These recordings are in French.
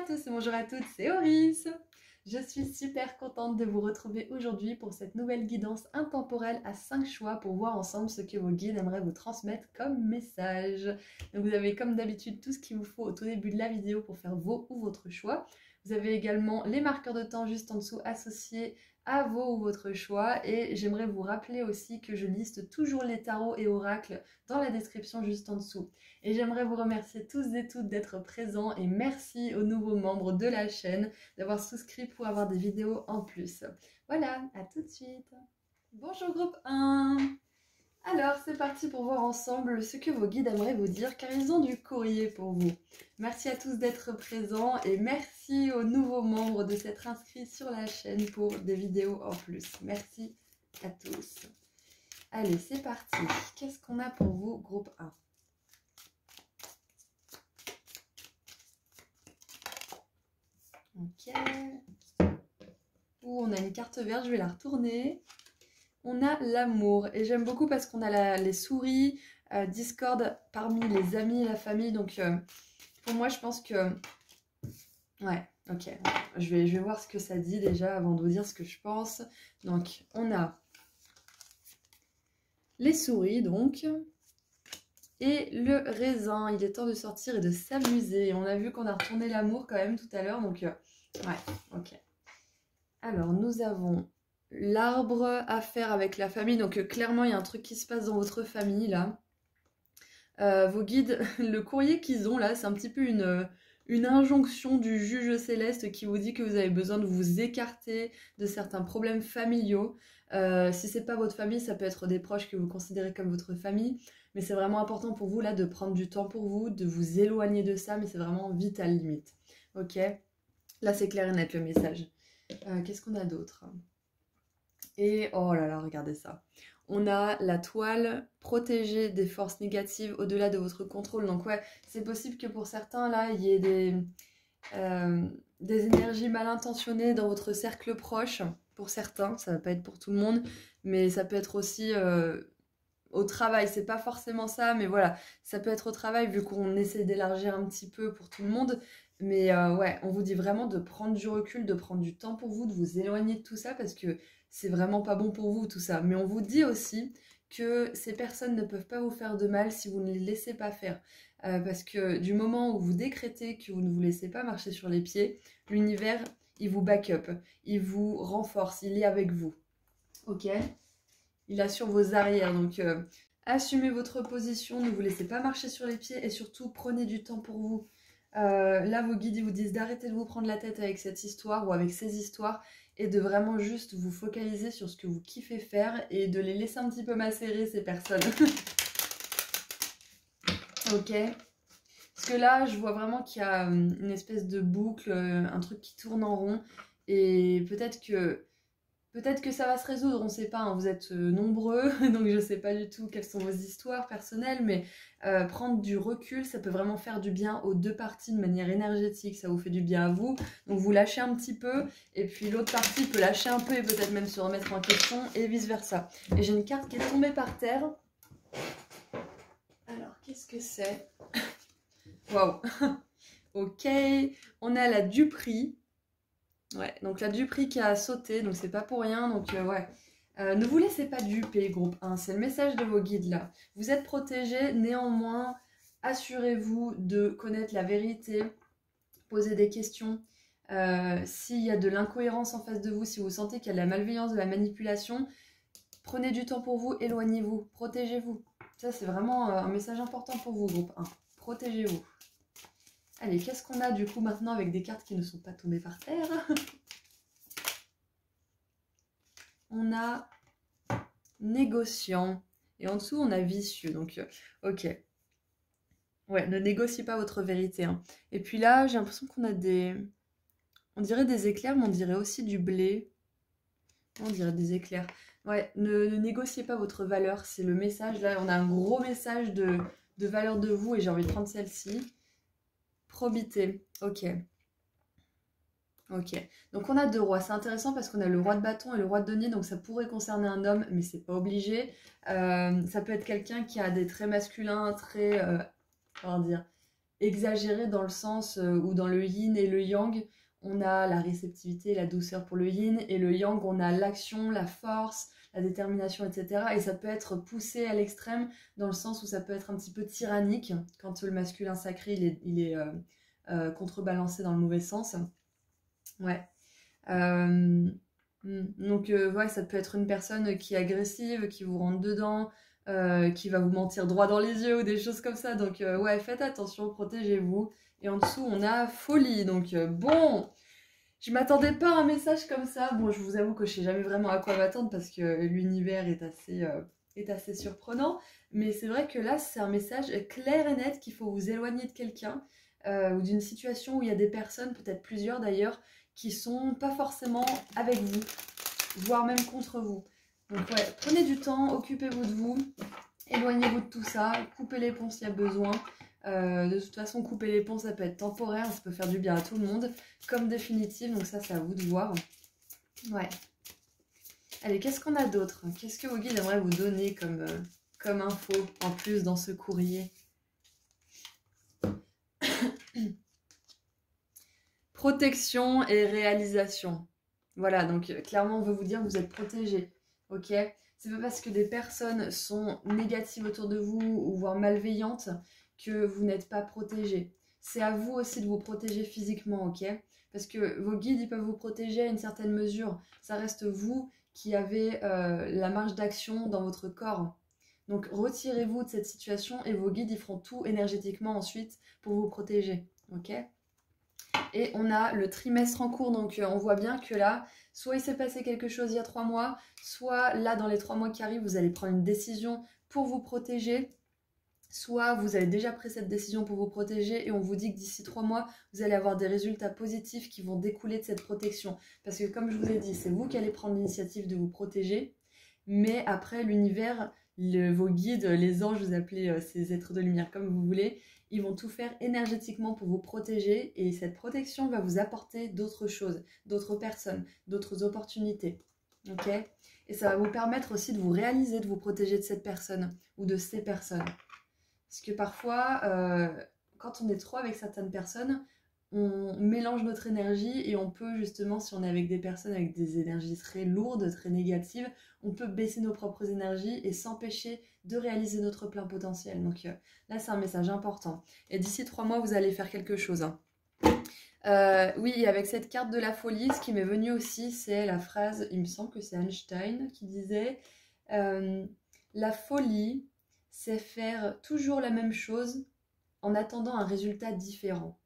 tous et bonjour à toutes, c'est Oris. Je suis super contente de vous retrouver aujourd'hui pour cette nouvelle guidance intemporelle à 5 choix pour voir ensemble ce que vos guides aimeraient vous transmettre comme message. Donc vous avez comme d'habitude tout ce qu'il vous faut au tout début de la vidéo pour faire vos ou votre choix. Vous avez également les marqueurs de temps juste en dessous associés à vos ou votre choix, et j'aimerais vous rappeler aussi que je liste toujours les tarots et oracles dans la description juste en dessous. Et j'aimerais vous remercier tous et toutes d'être présents et merci aux nouveaux membres de la chaîne d'avoir souscrit pour avoir des vidéos en plus. Voilà, à tout de suite. Bonjour groupe 1. Alors c'est parti pour voir ensemble ce que vos guides aimeraient vous dire car ils ont du courrier pour vous. Merci à tous d'être présents et merci aux nouveaux membres de s'être inscrits sur la chaîne pour des vidéos en plus. Merci à tous. Allez, c'est parti. Qu'est-ce qu'on a pour vous, groupe 1? Ok. On a une carte verte, je vais la retourner. On a l'amour et j'aime beaucoup parce qu'on a les souris, Discord parmi les amis et la famille. Donc pour moi je pense que... Ouais, ok. Je vais voir ce que ça dit déjà avant de vous dire ce que je pense. Donc on a les souris donc. Et le raisin, il est temps de sortir et de s'amuser. On a vu qu'on a retourné l'amour quand même tout à l'heure. Donc ouais, ok. Alors nous avons... l'arbre à faire avec la famille, donc clairement il y a un truc qui se passe dans votre famille là. Vos guides, le courrier qu'ils ont là, c'est un petit peu une injonction du juge céleste qui vous dit que vous avez besoin de vous écarter de certains problèmes familiaux. Si c'est pas votre famille, ça peut être des proches que vous considérez comme votre famille, mais c'est vraiment important pour vous là de prendre du temps pour vous, de vous éloigner de ça, mais c'est vraiment vital limite. Ok, là c'est clair et net le message. Qu'est-ce qu'on a d'autre ? Et oh là là, regardez ça. On a la toile protégée des forces négatives au-delà de votre contrôle. Donc ouais, c'est possible que pour certains, là, il y ait des énergies mal intentionnées dans votre cercle proche. Pour certains, ça va pas être pour tout le monde, mais ça peut être aussi au travail. C'est pas forcément ça, mais voilà, ça peut être au travail vu qu'on essaie d'élargir un petit peu pour tout le monde. Mais ouais, on vous dit vraiment de prendre du recul, de prendre du temps pour vous, de vous éloigner de tout ça parce que c'est vraiment pas bon pour vous tout ça. Mais on vous dit aussi que ces personnes ne peuvent pas vous faire de mal si vous ne les laissez pas faire. Parce que du moment où vous décrétez que vous ne vous laissez pas marcher sur les pieds, l'univers, il vous back up, il vous renforce, il est avec vous. Ok ? Il assure vos arrières, donc assumez votre position, ne vous laissez pas marcher sur les pieds et surtout prenez du temps pour vous. Là, vos guides ils vous disent d'arrêter de vous prendre la tête avec cette histoire ou avec ces histoires et de vraiment juste vous focaliser sur ce que vous kiffez faire et de les laisser un petit peu macérer ces personnes. Ok. Parce que là, je vois vraiment qu'il y a une espèce de boucle, un truc qui tourne en rond et peut-être que ça va se résoudre, on ne sait pas, hein, vous êtes nombreux, donc je ne sais pas du tout quelles sont vos histoires personnelles, mais prendre du recul, ça peut vraiment faire du bien aux deux parties de manière énergétique, ça vous fait du bien à vous, donc vous lâchez un petit peu, et puis l'autre partie peut lâcher un peu et peut-être même se remettre en question, et vice versa. Et j'ai une carte qui est tombée par terre. Alors, qu'est-ce que c'est? Waouh. Ok, on a la Duperie. Ouais, donc la Duperie qui a sauté, donc c'est pas pour rien, donc ouais. Ne vous laissez pas duper, groupe 1, c'est le message de vos guides là. Vous êtes protégés, néanmoins, assurez-vous de connaître la vérité, posez des questions. S'il y a de l'incohérence en face de vous, si vous sentez qu'il y a de la malveillance, de la manipulation, prenez du temps pour vous, éloignez-vous, protégez-vous. Ça, c'est vraiment un message important pour vous, groupe 1. Protégez-vous. Allez, qu'est-ce qu'on a du coup maintenant avec des cartes qui ne sont pas tombées par terre? On a négociant. Et en dessous, on a vicieux. Donc, ok. Ouais, ne négociez pas votre vérité. Hein. Et puis là, j'ai l'impression qu'on a des... On dirait des éclairs, mais on dirait aussi du blé. On dirait des éclairs. Ouais, ne négociez pas votre valeur. C'est le message. Là, on a un gros message de valeur de vous. Et j'ai envie de prendre celle-ci. Probité. Ok. Ok, donc on a deux rois, c'est intéressant parce qu'on a le roi de bâton et le roi de denier, donc ça pourrait concerner un homme, mais c'est pas obligé. Ça peut être quelqu'un qui a des traits masculins, très, comment dire, exagéré dans le sens où dans le yin et le yang, on a la réceptivité et la douceur pour le yin, et le yang, on a l'action, la force, la détermination, etc. Et ça peut être poussé à l'extrême dans le sens où ça peut être un petit peu tyrannique quand le masculin sacré contrebalancé dans le mauvais sens. Ouais. Donc, ouais, ça peut être une personne qui est agressive, qui vous rentre dedans, qui va vous mentir droit dans les yeux ou des choses comme ça. Donc, ouais, faites attention, protégez-vous. Et en dessous, on a folie. Donc, bon, je m'attendais pas à un message comme ça. Bon, je vous avoue que je sais jamais vraiment à quoi m'attendre parce que l'univers est assez surprenant. Mais c'est vrai que là, c'est un message clair et net qu'il faut vous éloigner de quelqu'un ou d'une situation où il y a des personnes, peut-être plusieurs d'ailleurs, qui sont pas forcément avec vous, voire même contre vous. Donc ouais, prenez du temps, occupez-vous de vous, éloignez-vous de tout ça, coupez les ponts s'il y a besoin. De toute façon, couper les ponts, ça peut être temporaire, ça peut faire du bien à tout le monde, comme définitive, donc ça, c'est à vous de voir. Ouais. Allez, qu'est-ce qu'on a d'autre? Qu'est-ce que vos guides aimeraient vous donner comme info en plus dans ce courrier? Protection et réalisation. Voilà, donc clairement, on veut vous dire que vous êtes protégé, ok? C'est pas parce que des personnes sont négatives autour de vous ou voire malveillantes que vous n'êtes pas protégé. C'est à vous aussi de vous protéger physiquement, ok? Parce que vos guides, ils peuvent vous protéger à une certaine mesure. Ça reste vous qui avez la marge d'action dans votre corps. Donc retirez-vous de cette situation et vos guides, ils feront tout énergétiquement ensuite pour vous protéger, ok? Et on a le trimestre en cours, donc on voit bien que là, soit il s'est passé quelque chose il y a 3 mois, soit là, dans les 3 mois qui arrivent, vous allez prendre une décision pour vous protéger, soit vous avez déjà pris cette décision pour vous protéger et on vous dit que d'ici 3 mois, vous allez avoir des résultats positifs qui vont découler de cette protection. Parce que comme je vous ai dit, c'est vous qui allez prendre l'initiative de vous protéger, mais après l'univers, vos guides, les anges, vous appelez ces êtres de lumière comme vous voulez, ils vont tout faire énergétiquement pour vous protéger et cette protection va vous apporter d'autres choses, d'autres personnes, d'autres opportunités. Ok? Et ça va vous permettre aussi de vous réaliser, de vous protéger de cette personne ou de ces personnes. Parce que parfois, quand on est trop avec certaines personnes, on mélange notre énergie et on peut justement, si on est avec des personnes avec des énergies très lourdes, très négatives, on peut baisser nos propres énergies et s'empêcher de réaliser notre plein potentiel. Donc là, c'est un message important. Et d'ici 3 mois, vous allez faire quelque chose. Hein. Oui, avec cette carte de la folie, ce qui m'est venu aussi, c'est la phrase, il me semble que c'est Einstein qui disait la folie, c'est faire toujours la même chose en attendant un résultat différent.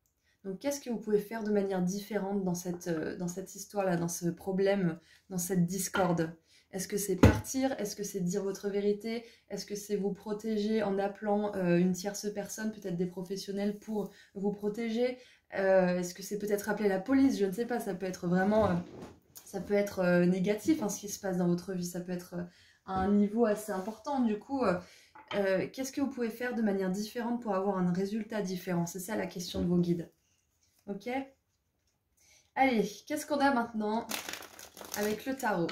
Donc, qu'est-ce que vous pouvez faire de manière différente dans cette histoire-là, dans ce problème, dans cette discorde? Est-ce que c'est partir? Est-ce que c'est dire votre vérité? Est-ce que c'est vous protéger en appelant une tierce personne, peut-être des professionnels, pour vous protéger? Est-ce que c'est peut-être appeler la police? Je ne sais pas, ça peut être vraiment... ça peut être négatif, hein, ce qui se passe dans votre vie. Ça peut être à un niveau assez important. Du coup, qu'est-ce que vous pouvez faire de manière différente pour avoir un résultat différent? C'est ça la question de vos guides. Ok? Allez, qu'est-ce qu'on a maintenant avec le tarot?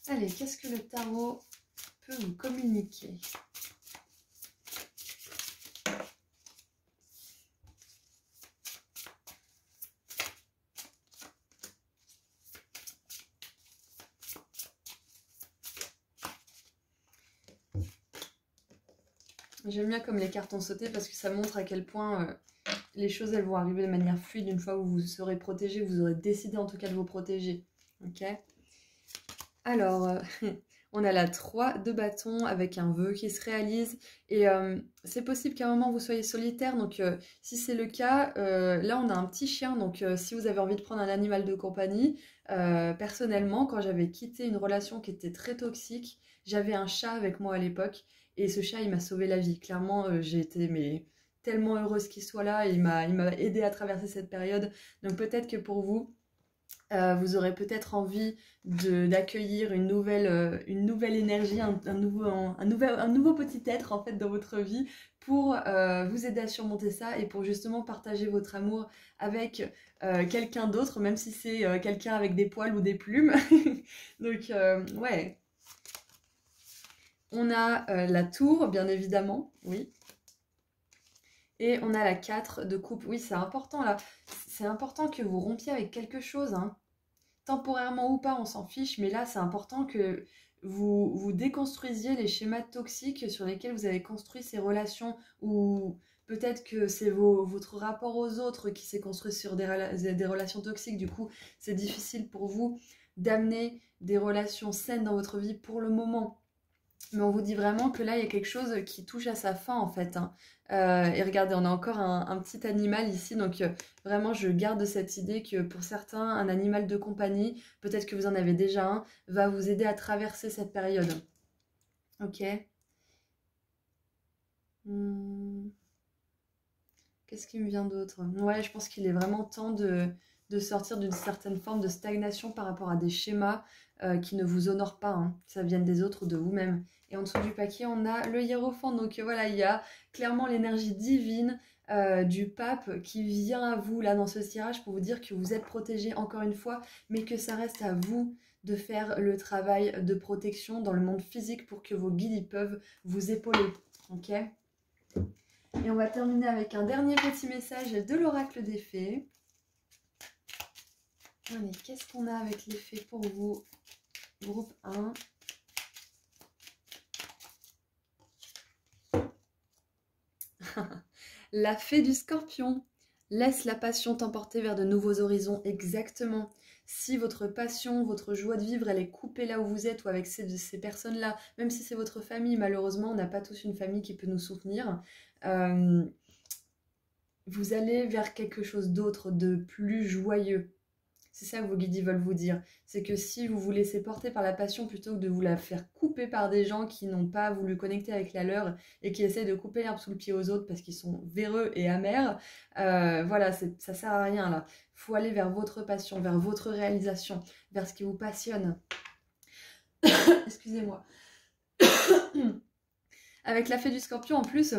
Allez, qu'est-ce que le tarot peut vous communiquer? J'aime bien comme les cartes ont sauté parce que ça montre à quel point les choses elles vont arriver de manière fluide une fois où vous serez protégé, vous aurez décidé en tout cas de vous protéger. Ok? Alors, on a la 3 de bâton avec un vœu qui se réalise et c'est possible qu'à un moment vous soyez solitaire, donc si c'est le cas, là on a un petit chien, donc si vous avez envie de prendre un animal de compagnie, personnellement quand j'avais quitté une relation qui était très toxique, j'avais un chat avec moi à l'époque et ce chat il m'a sauvé la vie, clairement j'ai été tellement heureuse qu'il soit là et il m'a aidé à traverser cette période, donc peut-être que pour vous, vous aurez peut-être envie d'accueillir une nouvelle énergie, un nouveau petit être en fait dans votre vie pour vous aider à surmonter ça et pour justement partager votre amour avec quelqu'un d'autre, même si c'est quelqu'un avec des poils ou des plumes. Donc ouais, On a la tour, bien évidemment, oui. Et on a la 4 de coupe. Oui, c'est important là. C'est important que vous rompiez avec quelque chose, hein. Temporairement ou pas, on s'en fiche, mais là, c'est important que vous déconstruisiez les schémas toxiques sur lesquels vous avez construit ces relations, ou peut-être que c'est votre rapport aux autres qui s'est construit sur des relations toxiques. Du coup, c'est difficile pour vous d'amener des relations saines dans votre vie pour le moment. Mais on vous dit vraiment que là, il y a quelque chose qui touche à sa fin, en fait, hein. Et regardez, on a encore un petit animal ici. Donc, vraiment, je garde cette idée que pour certains, un animal de compagnie, peut-être que vous en avez déjà un, va vous aider à traverser cette période. Ok. Qu'est-ce qui me vient d'autre? Ouais, je pense qu'il est vraiment temps de sortir d'une certaine forme de stagnation par rapport à des schémas qui ne vous honorent pas, hein, que ça vienne des autres ou de vous-même. Et en dessous du paquet, on a le hiérophant. Donc voilà, il y a clairement l'énergie divine du pape qui vient à vous là dans ce tirage pour vous dire que vous êtes protégé encore une fois, mais que ça reste à vous de faire le travail de protection dans le monde physique pour que vos guides ils peuvent vous épauler. Ok? Et on va terminer avec un dernier petit message de l'oracle des fées. Allez, qu'est-ce qu'on a avec les fées pour vous? Groupe 1. La fée du scorpion. Laisse la passion t'emporter vers de nouveaux horizons. Exactement. Si votre passion, votre joie de vivre, elle est coupée là où vous êtes ou avec ces personnes-là, même si c'est votre famille, malheureusement, on n'a pas tous une famille qui peut nous soutenir. Vous allez vers quelque chose d'autre, de plus joyeux. C'est ça que vos guides veulent vous dire. C'est que si vous vous laissez porter par la passion plutôt que de vous la faire couper par des gens qui n'ont pas voulu connecter avec la leur et qui essaient de couper l'herbe sous le pied aux autres parce qu'ils sont véreux et amers, voilà, ça sert à rien là. Il faut aller vers votre passion, vers votre réalisation, vers ce qui vous passionne. Excusez-moi. Avec la fée du scorpion en plus,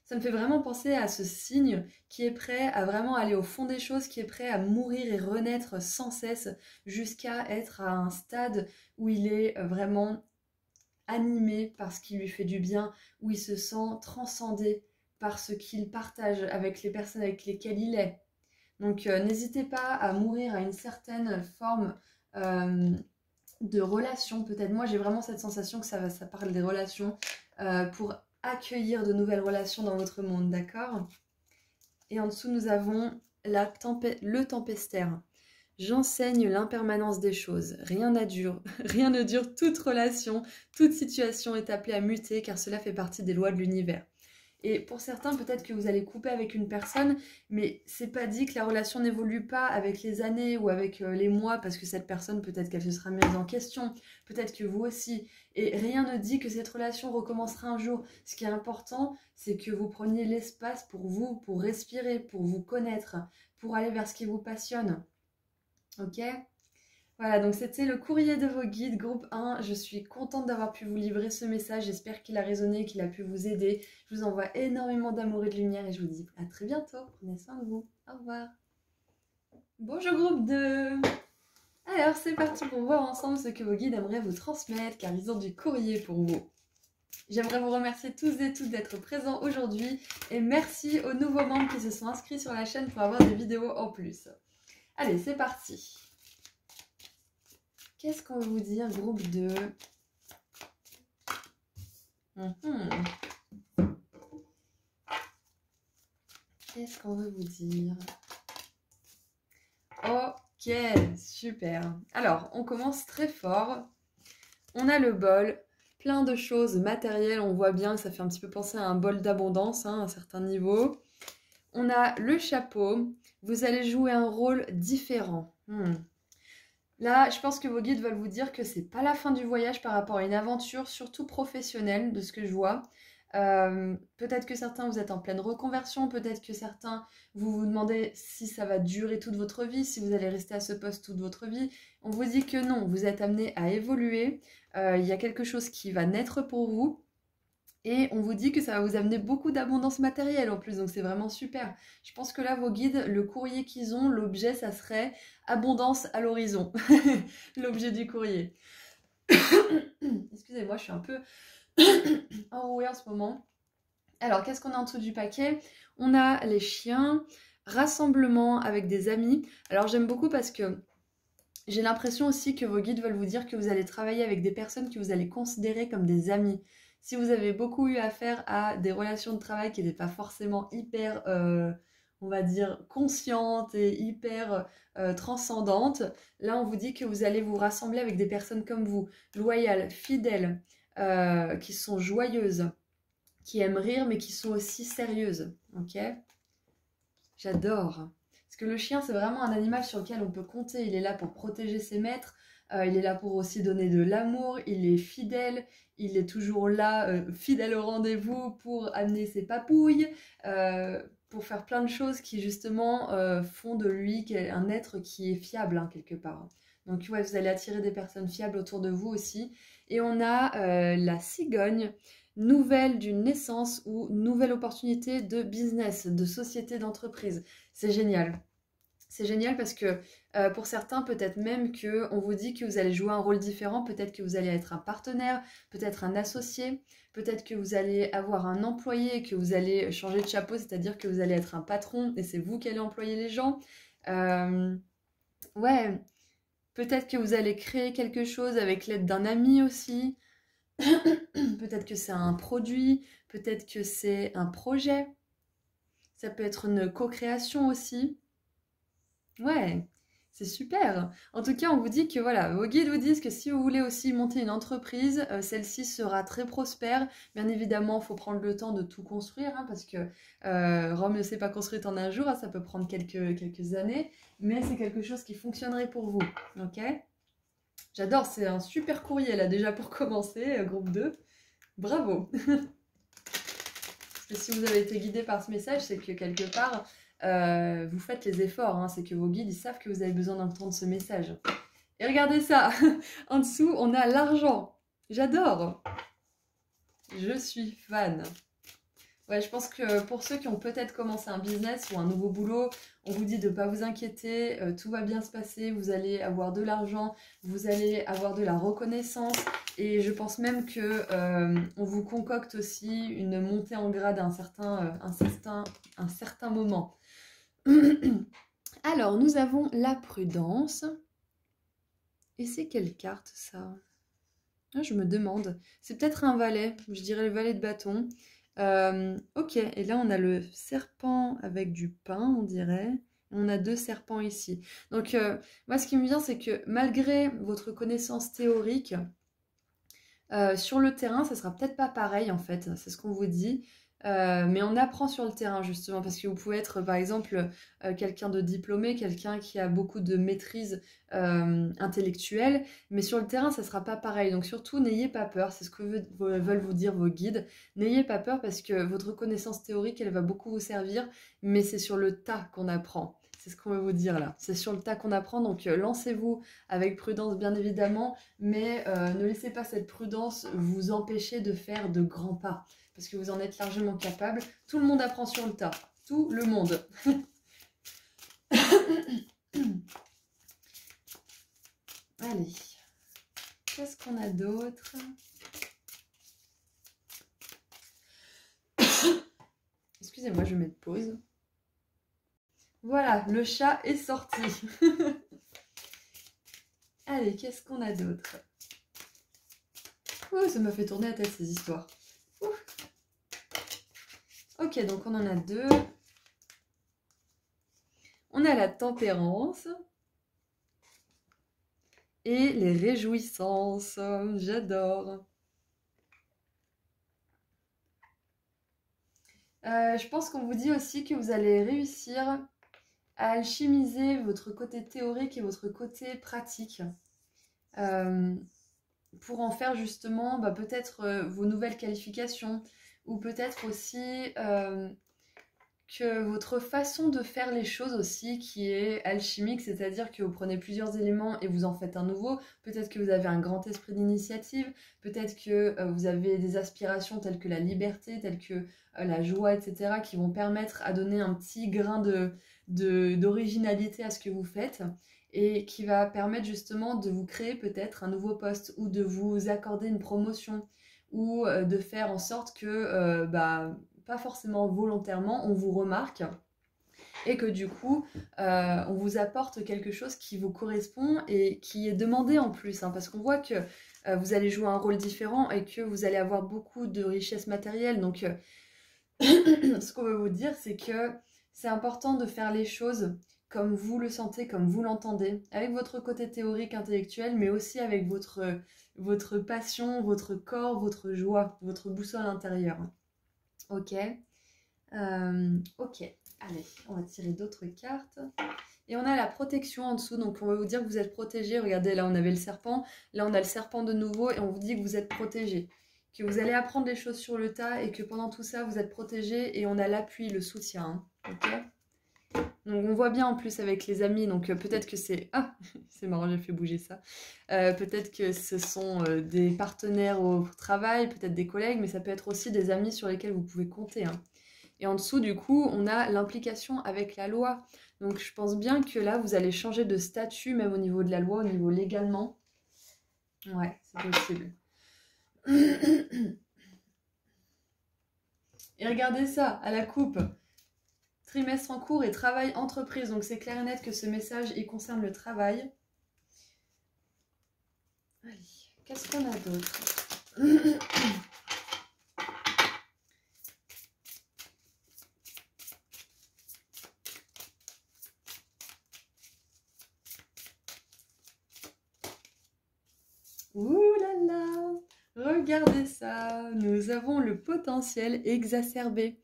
ça me fait vraiment penser à ce signe qui est prêt à vraiment aller au fond des choses, qui est prêt à mourir et renaître sans cesse jusqu'à être à un stade où il est vraiment animé par ce qui lui fait du bien, où il se sent transcendé par ce qu'il partage avec les personnes avec lesquelles il est. Donc n'hésitez pas à mourir à une certaine forme de relation. Peut-être moi j'ai vraiment cette sensation que ça parle des relations pour accueillir de nouvelles relations dans votre monde, d'accord? Et en dessous, nous avons le tempestaire. J'enseigne l'impermanence des choses. Rien ne dure. Rien ne dure. Toute relation, toute situation est appelée à muter car cela fait partie des lois de l'univers. Et pour certains, peut-être que vous allez couper avec une personne, mais c'est pas dit que la relation n'évolue pas avec les années ou avec les mois, parce que cette personne, peut-être qu'elle se sera mise en question, peut-être que vous aussi. Et rien ne dit que cette relation recommencera un jour. Ce qui est important, c'est que vous preniez l'espace pour vous, pour respirer, pour vous connaître, pour aller vers ce qui vous passionne. Ok ? Voilà, donc c'était le courrier de vos guides, groupe 1. Je suis contente d'avoir pu vous livrer ce message. J'espère qu'il a résonné, qu'il a pu vous aider. Je vous envoie énormément d'amour et de lumière et je vous dis à très bientôt. Prenez soin de vous. Au revoir. Bonjour groupe 2. Alors, c'est parti pour voir ensemble ce que vos guides aimeraient vous transmettre, car ils ont du courrier pour vous. J'aimerais vous remercier tous et toutes d'être présents aujourd'hui et merci aux nouveaux membres qui se sont inscrits sur la chaîne pour avoir des vidéos en plus. Allez, c'est parti. Qu'est-ce qu'on veut vous dire, groupe 2? Qu'est-ce qu'on veut vous dire? Ok, super. Alors, on commence très fort. On a le bol, plein de choses matérielles. On voit bien que ça fait un petit peu penser à un bol d'abondance, hein, à un certain niveau. On a le chapeau. Vous allez jouer un rôle différent. Là, je pense que vos guides veulent vous dire que c'est pas la fin du voyage par rapport à une aventure, surtout professionnelle, de ce que je vois. Peut-être que certains, vous êtes en pleine reconversion, peut-être que certains, vous vous demandez si ça va durer toute votre vie, si vous allez rester à ce poste toute votre vie. On vous dit que non, vous êtes amené à évoluer, il y a quelque chose qui va naître pour vous. Et on vous dit que ça va vous amener beaucoup d'abondance matérielle en plus, donc c'est vraiment super. Je pense que là, vos guides, le courrier qu'ils ont, l'objet, ça serait abondance à l'horizon. L'objet du courrier. Excusez-moi, je suis un peu enroué en ce moment. Alors, qu'est-ce qu'on a en dessous du paquet? On a les chiens, rassemblement avec des amis. Alors, j'aime beaucoup parce que j'ai l'impression aussi que vos guides veulent vous dire que vous allez travailler avec des personnes que vous allez considérer comme des amis. Si vous avez beaucoup eu affaire à des relations de travail qui n'étaient pas forcément hyper, on va dire, conscientes et hyper transcendantes, là on vous dit que vous allez vous rassembler avec des personnes comme vous, loyales, fidèles, qui sont joyeuses, qui aiment rire mais qui sont aussi sérieuses. Ok? J'adore. Parce que le chien, c'est vraiment un animal sur lequel on peut compter. Il est là pour protéger ses maîtres, il est là pour aussi donner de l'amour, il est fidèle, il est toujours là, fidèle au rendez-vous pour amener ses papouilles, pour faire plein de choses qui justement font de lui un être qui est fiable hein, quelque part. Donc ouais, vous allez attirer des personnes fiables autour de vous aussi. Et on a la cigogne, nouvelle d'une naissance ou nouvelle opportunité de business, de société, d'entreprise. C'est génial. C'est génial parce que pour certains, peut-être même qu'on vous dit que vous allez jouer un rôle différent, peut-être que vous allez être un partenaire, peut-être un associé, peut-être que vous allez avoir un employé, que vous allez changer de chapeau, c'est-à-dire que vous allez être un patron et c'est vous qui allez employer les gens. Ouais, peut-être que vous allez créer quelque chose avec l'aide d'un ami aussi. Peut-être que c'est un produit, peut-être que c'est un projet. Ça peut être une co-création aussi. Ouais, c'est super. En tout cas, on vous dit que voilà, vos guides vous disent que si vous voulez aussi monter une entreprise, celle-ci sera très prospère. Bien évidemment, il faut prendre le temps de tout construire, hein, parce que Rome ne s'est pas construite en un jour, hein, ça peut prendre quelques années, mais c'est quelque chose qui fonctionnerait pour vous. Ok? J'adore, c'est un super courrier là déjà pour commencer, groupe 2. Bravo! Et si vous avez été guidé par ce message, c'est que quelque part, vous faites les efforts. Hein. C'est que vos guides, ils savent que vous avez besoin d'entendre ce message. Et regardez ça, en dessous, on a l'argent. J'adore. Je suis fan. Ouais, je pense que pour ceux qui ont peut-être commencé un business ou un nouveau boulot, on vous dit de ne pas vous inquiéter, tout va bien se passer, vous allez avoir de l'argent, vous allez avoir de la reconnaissance et je pense même que on vous concocte aussi une montée en grade à un certain moment. Alors, nous avons la prudence. Et c'est quelle carte ça? Ah, je me demande. C'est peut-être un valet, je dirais le valet de bâton. Ok, et là on a le serpent avec du pain, on dirait. On a deux serpents ici. Donc, moi ce qui me vient, c'est que malgré votre connaissance théorique, sur le terrain, ça sera peut-être pas pareil en fait, c'est ce qu'on vous dit. Mais on apprend sur le terrain justement parce que vous pouvez être par exemple quelqu'un de diplômé, quelqu'un qui a beaucoup de maîtrise intellectuelle, mais sur le terrain ça sera pas pareil. Donc surtout n'ayez pas peur, c'est ce que veulent vous dire vos guides. N'ayez pas peur parce que votre connaissance théorique elle va beaucoup vous servir, mais c'est sur le tas qu'on apprend. C'est ce qu'on veut vous dire là. C'est sur le tas qu'on apprend, donc lancez-vous avec prudence bien évidemment, mais ne laissez pas cette prudence vous empêcher de faire de grands pas, parce que vous en êtes largement capable. Tout le monde apprend sur le tas. Tout le monde. Allez. Qu'est-ce qu'on a d'autre? Excusez-moi, je vais mettre pause. Voilà, le chat est sorti. Allez, qu'est-ce qu'on a d'autre? Oh, ça m'a fait tourner la tête ces histoires. Ok, donc on en a deux. On a la tempérance. Et les réjouissances. J'adore. Je pense qu'on vous dit aussi que vous allez réussir à alchimiser votre côté théorique et votre côté pratique. Pour en faire justement peut-être vos nouvelles qualifications ou peut-être aussi que votre façon de faire les choses aussi qui est alchimique, c'est-à-dire que vous prenez plusieurs éléments et vous en faites un nouveau. Peut-être que vous avez un grand esprit d'initiative, peut-être que vous avez des aspirations telles que la liberté, telles que la joie, etc., qui vont permettre à donner un petit grain d'originalité à ce que vous faites et qui va permettre justement de vous créer peut-être un nouveau poste ou de vous accorder une promotion ou de faire en sorte que, pas forcément volontairement, on vous remarque et que du coup, on vous apporte quelque chose qui vous correspond et qui est demandé en plus, hein, parce qu'on voit que vous allez jouer un rôle différent et que vous allez avoir beaucoup de richesses matérielles. Donc, ce qu'on veut vous dire, c'est que c'est important de faire les choses comme vous le sentez, comme vous l'entendez, avec votre côté théorique, intellectuel, mais aussi avec votre passion, votre corps, votre joie, votre boussole intérieure. Ok. Ok. Allez, on va tirer d'autres cartes. Et on a la protection en dessous, donc on va vous dire que vous êtes protégé. Regardez, là on avait le serpent, là on a le serpent de nouveau et on vous dit que vous êtes protégé. Que vous allez apprendre les choses sur le tas et que pendant tout ça vous êtes protégé et on a l'appui, le soutien. Hein, ok. Donc on voit bien en plus avec les amis, donc peut-être que c'est... Ah, c'est marrant, j'ai fait bouger ça. Peut-être que ce sont des partenaires au travail, peut-être des collègues, mais ça peut être aussi des amis sur lesquels vous pouvez compter. Hein. Et en dessous, du coup, on a l'implication avec la loi. Donc je pense bien que là, vous allez changer de statut, même au niveau de la loi, au niveau légalement. Ouais, c'est possible. Et regardez ça, à la coupe. Trimestre en cours et travail entreprise. Donc c'est clair et net que ce message, il concerne le travail. Allez, qu'est-ce qu'on a d'autre? Ouh là là! Regardez ça! Nous avons le potentiel exacerbé.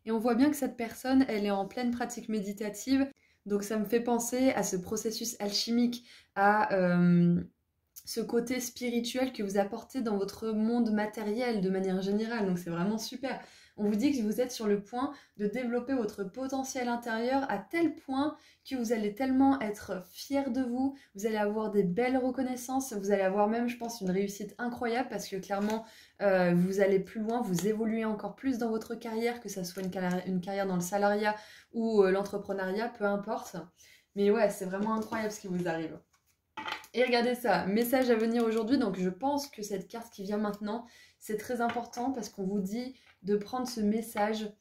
Et on voit bien que cette personne, elle est en pleine pratique méditative. Donc ça me fait penser à ce processus alchimique, à ce côté spirituel que vous apportez dans votre monde matériel de manière générale. Donc c'est vraiment super. On vous dit que vous êtes sur le point de développer votre potentiel intérieur à tel point que vous allez tellement être fiers de vous, vous allez avoir des belles reconnaissances, vous allez avoir même, je pense, une réussite incroyable parce que clairement, vous allez plus loin, vous évoluez encore plus dans votre carrière, que ça soit une carrière dans le salariat ou l'entrepreneuriat, peu importe. Mais ouais, c'est vraiment incroyable ce qui vous arrive. Et regardez ça, message à venir aujourd'hui, donc je pense que cette carte qui vient maintenant, c'est très important parce qu'on vous dit de prendre ce message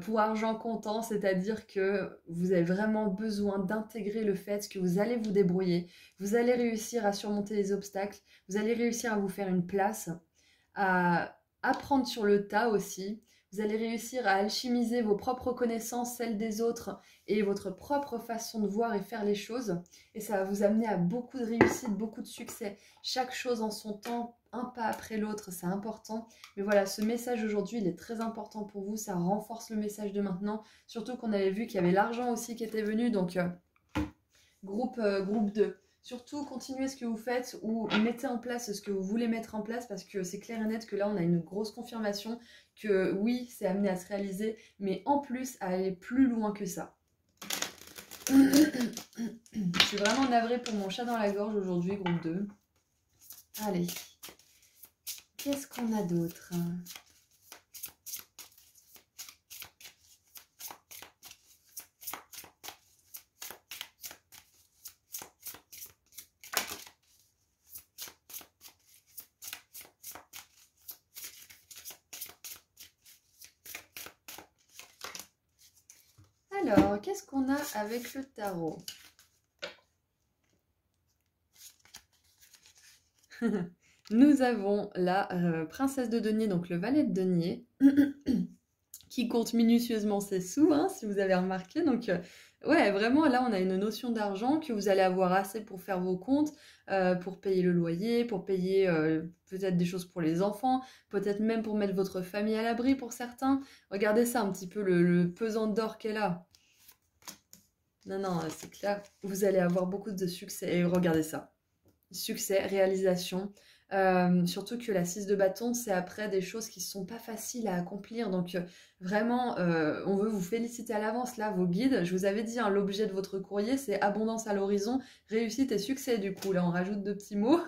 pour argent comptant, c'est-à-dire que vous avez vraiment besoin d'intégrer le fait que vous allez vous débrouiller, vous allez réussir à surmonter les obstacles, vous allez réussir à vous faire une place, à apprendre sur le tas aussi, vous allez réussir à alchimiser vos propres connaissances, celles des autres et votre propre façon de voir et faire les choses. Et ça va vous amener à beaucoup de réussite, beaucoup de succès. Chaque chose en son temps, un pas après l'autre, c'est important. Mais voilà, ce message aujourd'hui, il est très important pour vous. Ça renforce le message de maintenant. Surtout qu'on avait vu qu'il y avait l'argent aussi qui était venu. Donc, groupe 2. Surtout, continuez ce que vous faites ou mettez en place ce que vous voulez mettre en place parce que c'est clair et net que là, on a une grosse confirmation que oui, c'est amené à se réaliser, mais en plus, à aller plus loin que ça. Je suis vraiment navrée pour mon chat dans la gorge aujourd'hui, groupe 2. Allez, qu'est-ce qu'on a d'autre ? Alors, qu'est-ce qu'on a avec le tarot ? Nous avons la princesse de denier, donc le valet de denier, qui compte minutieusement ses sous, hein, si vous avez remarqué. Donc, ouais, vraiment, là, on a une notion d'argent que vous allez avoir assez pour faire vos comptes, pour payer le loyer, pour payer peut-être des choses pour les enfants, peut-être même pour mettre votre famille à l'abri pour certains. Regardez ça, un petit peu le pesant d'or qu'elle a. Non, non, c'est clair. Vous allez avoir beaucoup de succès. Et regardez ça. Succès, réalisation. Surtout que la 6 de bâton, c'est après des choses qui ne sont pas faciles à accomplir. Donc vraiment, on veut vous féliciter à l'avance. Là, vos guides, je vous avais dit, hein, l'objet de votre courrier, c'est abondance à l'horizon, réussite et succès du coup. Là, on rajoute 2 petits mots.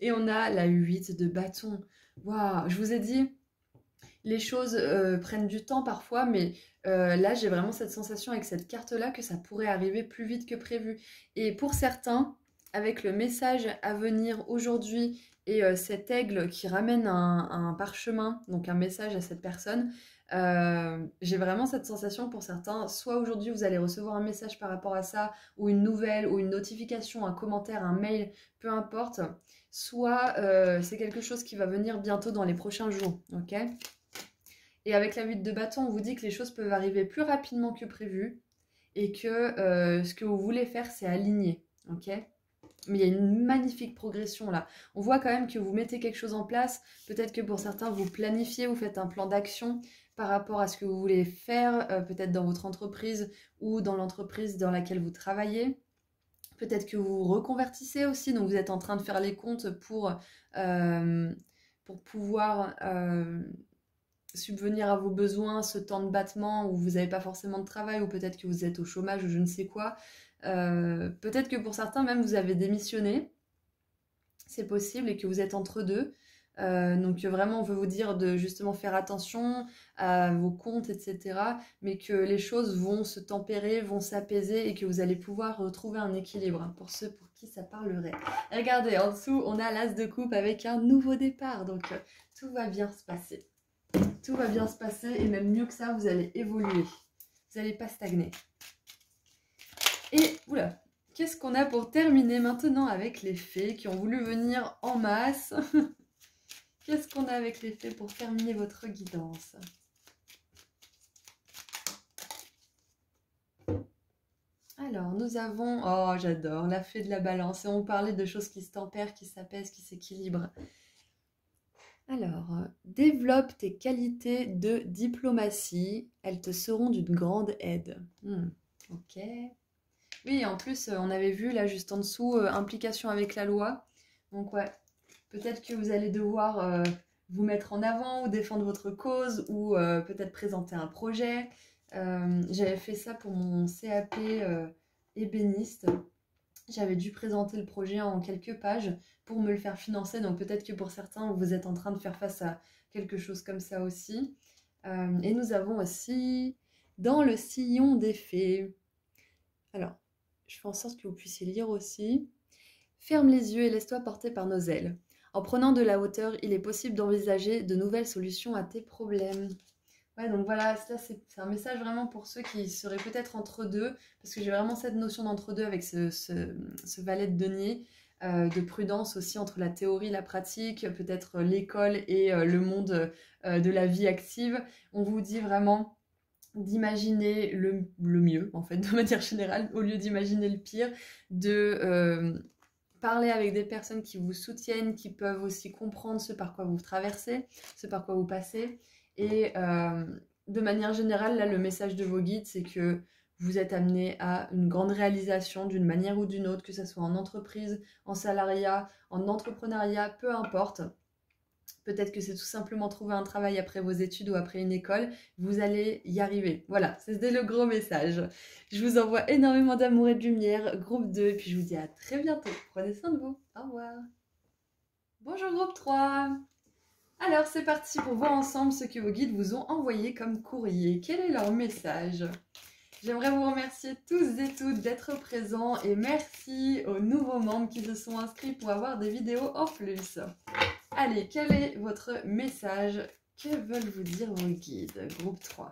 Et on a la 8 de bâton. Waouh, je vous ai dit, les choses prennent du temps parfois, mais là, j'ai vraiment cette sensation avec cette carte-là que ça pourrait arriver plus vite que prévu. Et pour certains, avec le message à venir aujourd'hui et cet aigle qui ramène un parchemin, donc un message à cette personne, j'ai vraiment cette sensation pour certains, soit aujourd'hui vous allez recevoir un message par rapport à ça, ou une nouvelle, ou une notification, un commentaire, un mail, peu importe, soit c'est quelque chose qui va venir bientôt dans les prochains jours, ok? Et avec la 8 de bâton, on vous dit que les choses peuvent arriver plus rapidement que prévu, et que ce que vous voulez faire, c'est aligner, ok? Mais il y a une magnifique progression là. On voit quand même que vous mettez quelque chose en place. Peut-être que pour certains, vous planifiez, vous faites un plan d'action par rapport à ce que vous voulez faire, peut-être dans votre entreprise ou dans l'entreprise dans laquelle vous travaillez. Peut-être que vous reconvertissez aussi, donc vous êtes en train de faire les comptes pour pouvoir subvenir à vos besoins, ce temps de battement où vous n'avez pas forcément de travail, ou peut-être que vous êtes au chômage ou je ne sais quoi. Peut-être que pour certains même vous avez démissionné, c'est possible, et que vous êtes entre deux. Donc vraiment on veut vous dire de justement faire attention à vos comptes, etc. Mais que les choses vont se tempérer, vont s'apaiser, et que vous allez pouvoir retrouver un équilibre, pour ceux pour qui ça parlerait. Et regardez, en dessous on a l'as de coupe avec un nouveau départ, donc tout va bien se passer. Tout va bien se passer, et même mieux que ça, vous allez évoluer. Vous n'allez pas stagner. Et, oula, qu'est-ce qu'on a pour terminer maintenant avec les fées qui ont voulu venir en masse? Qu'est-ce qu'on a avec les fées pour terminer votre guidance? Alors, nous avons... Oh, j'adore, la fée de la balance. Et on parlait de choses qui se tempèrent, qui s'apaisent, qui s'équilibrent. Alors, développe tes qualités de diplomatie. Elles te seront d'une grande aide. Ok. Oui, en plus, on avait vu là juste en dessous, implication avec la loi. Donc ouais, peut-être que vous allez devoir vous mettre en avant ou défendre votre cause, ou peut-être présenter un projet. J'avais fait ça pour mon CAP ébéniste. J'avais dû présenter le projet en quelques pages pour me le faire financer. Donc peut-être que pour certains, vous êtes en train de faire face à quelque chose comme ça aussi. Et nous avons aussi dans le sillon des fées. Alors, je fais en sorte que vous puissiez lire aussi. Ferme les yeux et laisse-toi porter par nos ailes. En prenant de la hauteur, il est possible d'envisager de nouvelles solutions à tes problèmes. Ouais, donc voilà, ça c'est un message vraiment pour ceux qui seraient peut-être entre deux, parce que j'ai vraiment cette notion d'entre-deux avec ce valet de denier, de prudence aussi entre la théorie et la pratique, peut-être l'école et le monde de la vie active. On vous dit vraiment d'imaginer le mieux, en fait, de manière générale, au lieu d'imaginer le pire, de parler avec des personnes qui vous soutiennent, qui peuvent aussi comprendre ce par quoi vous traversez, ce par quoi vous passez. Et de manière générale, là, le message de vos guides, c'est que vous êtes amené à une grande réalisation d'une manière ou d'une autre, que ce soit en entreprise, en salariat, en entrepreneuriat, peu importe. Peut-être que c'est tout simplement trouver un travail après vos études ou après une école. Vous allez y arriver. Voilà, c'était le gros message. Je vous envoie énormément d'amour et de lumière, groupe 2, et puis je vous dis à très bientôt. Prenez soin de vous. Au revoir. Bonjour groupe 3. Alors c'est parti pour voir ensemble ce que vos guides vous ont envoyé comme courrier. Quel est leur message? J'aimerais vous remercier tous et toutes d'être présents, et merci aux nouveaux membres qui se sont inscrits pour avoir des vidéos en plus. Allez, quel est votre message? Que veulent vous dire vos guides? Groupe 3.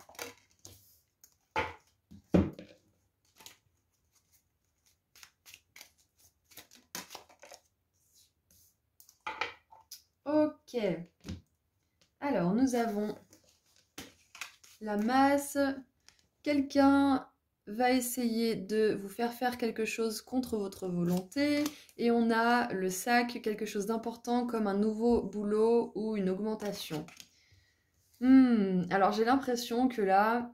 Ok. Alors, nous avons la masse. Quelqu'un va essayer de vous faire quelque chose contre votre volonté. Et on a le sac, quelque chose d'important comme un nouveau boulot ou une augmentation. Alors j'ai l'impression que là,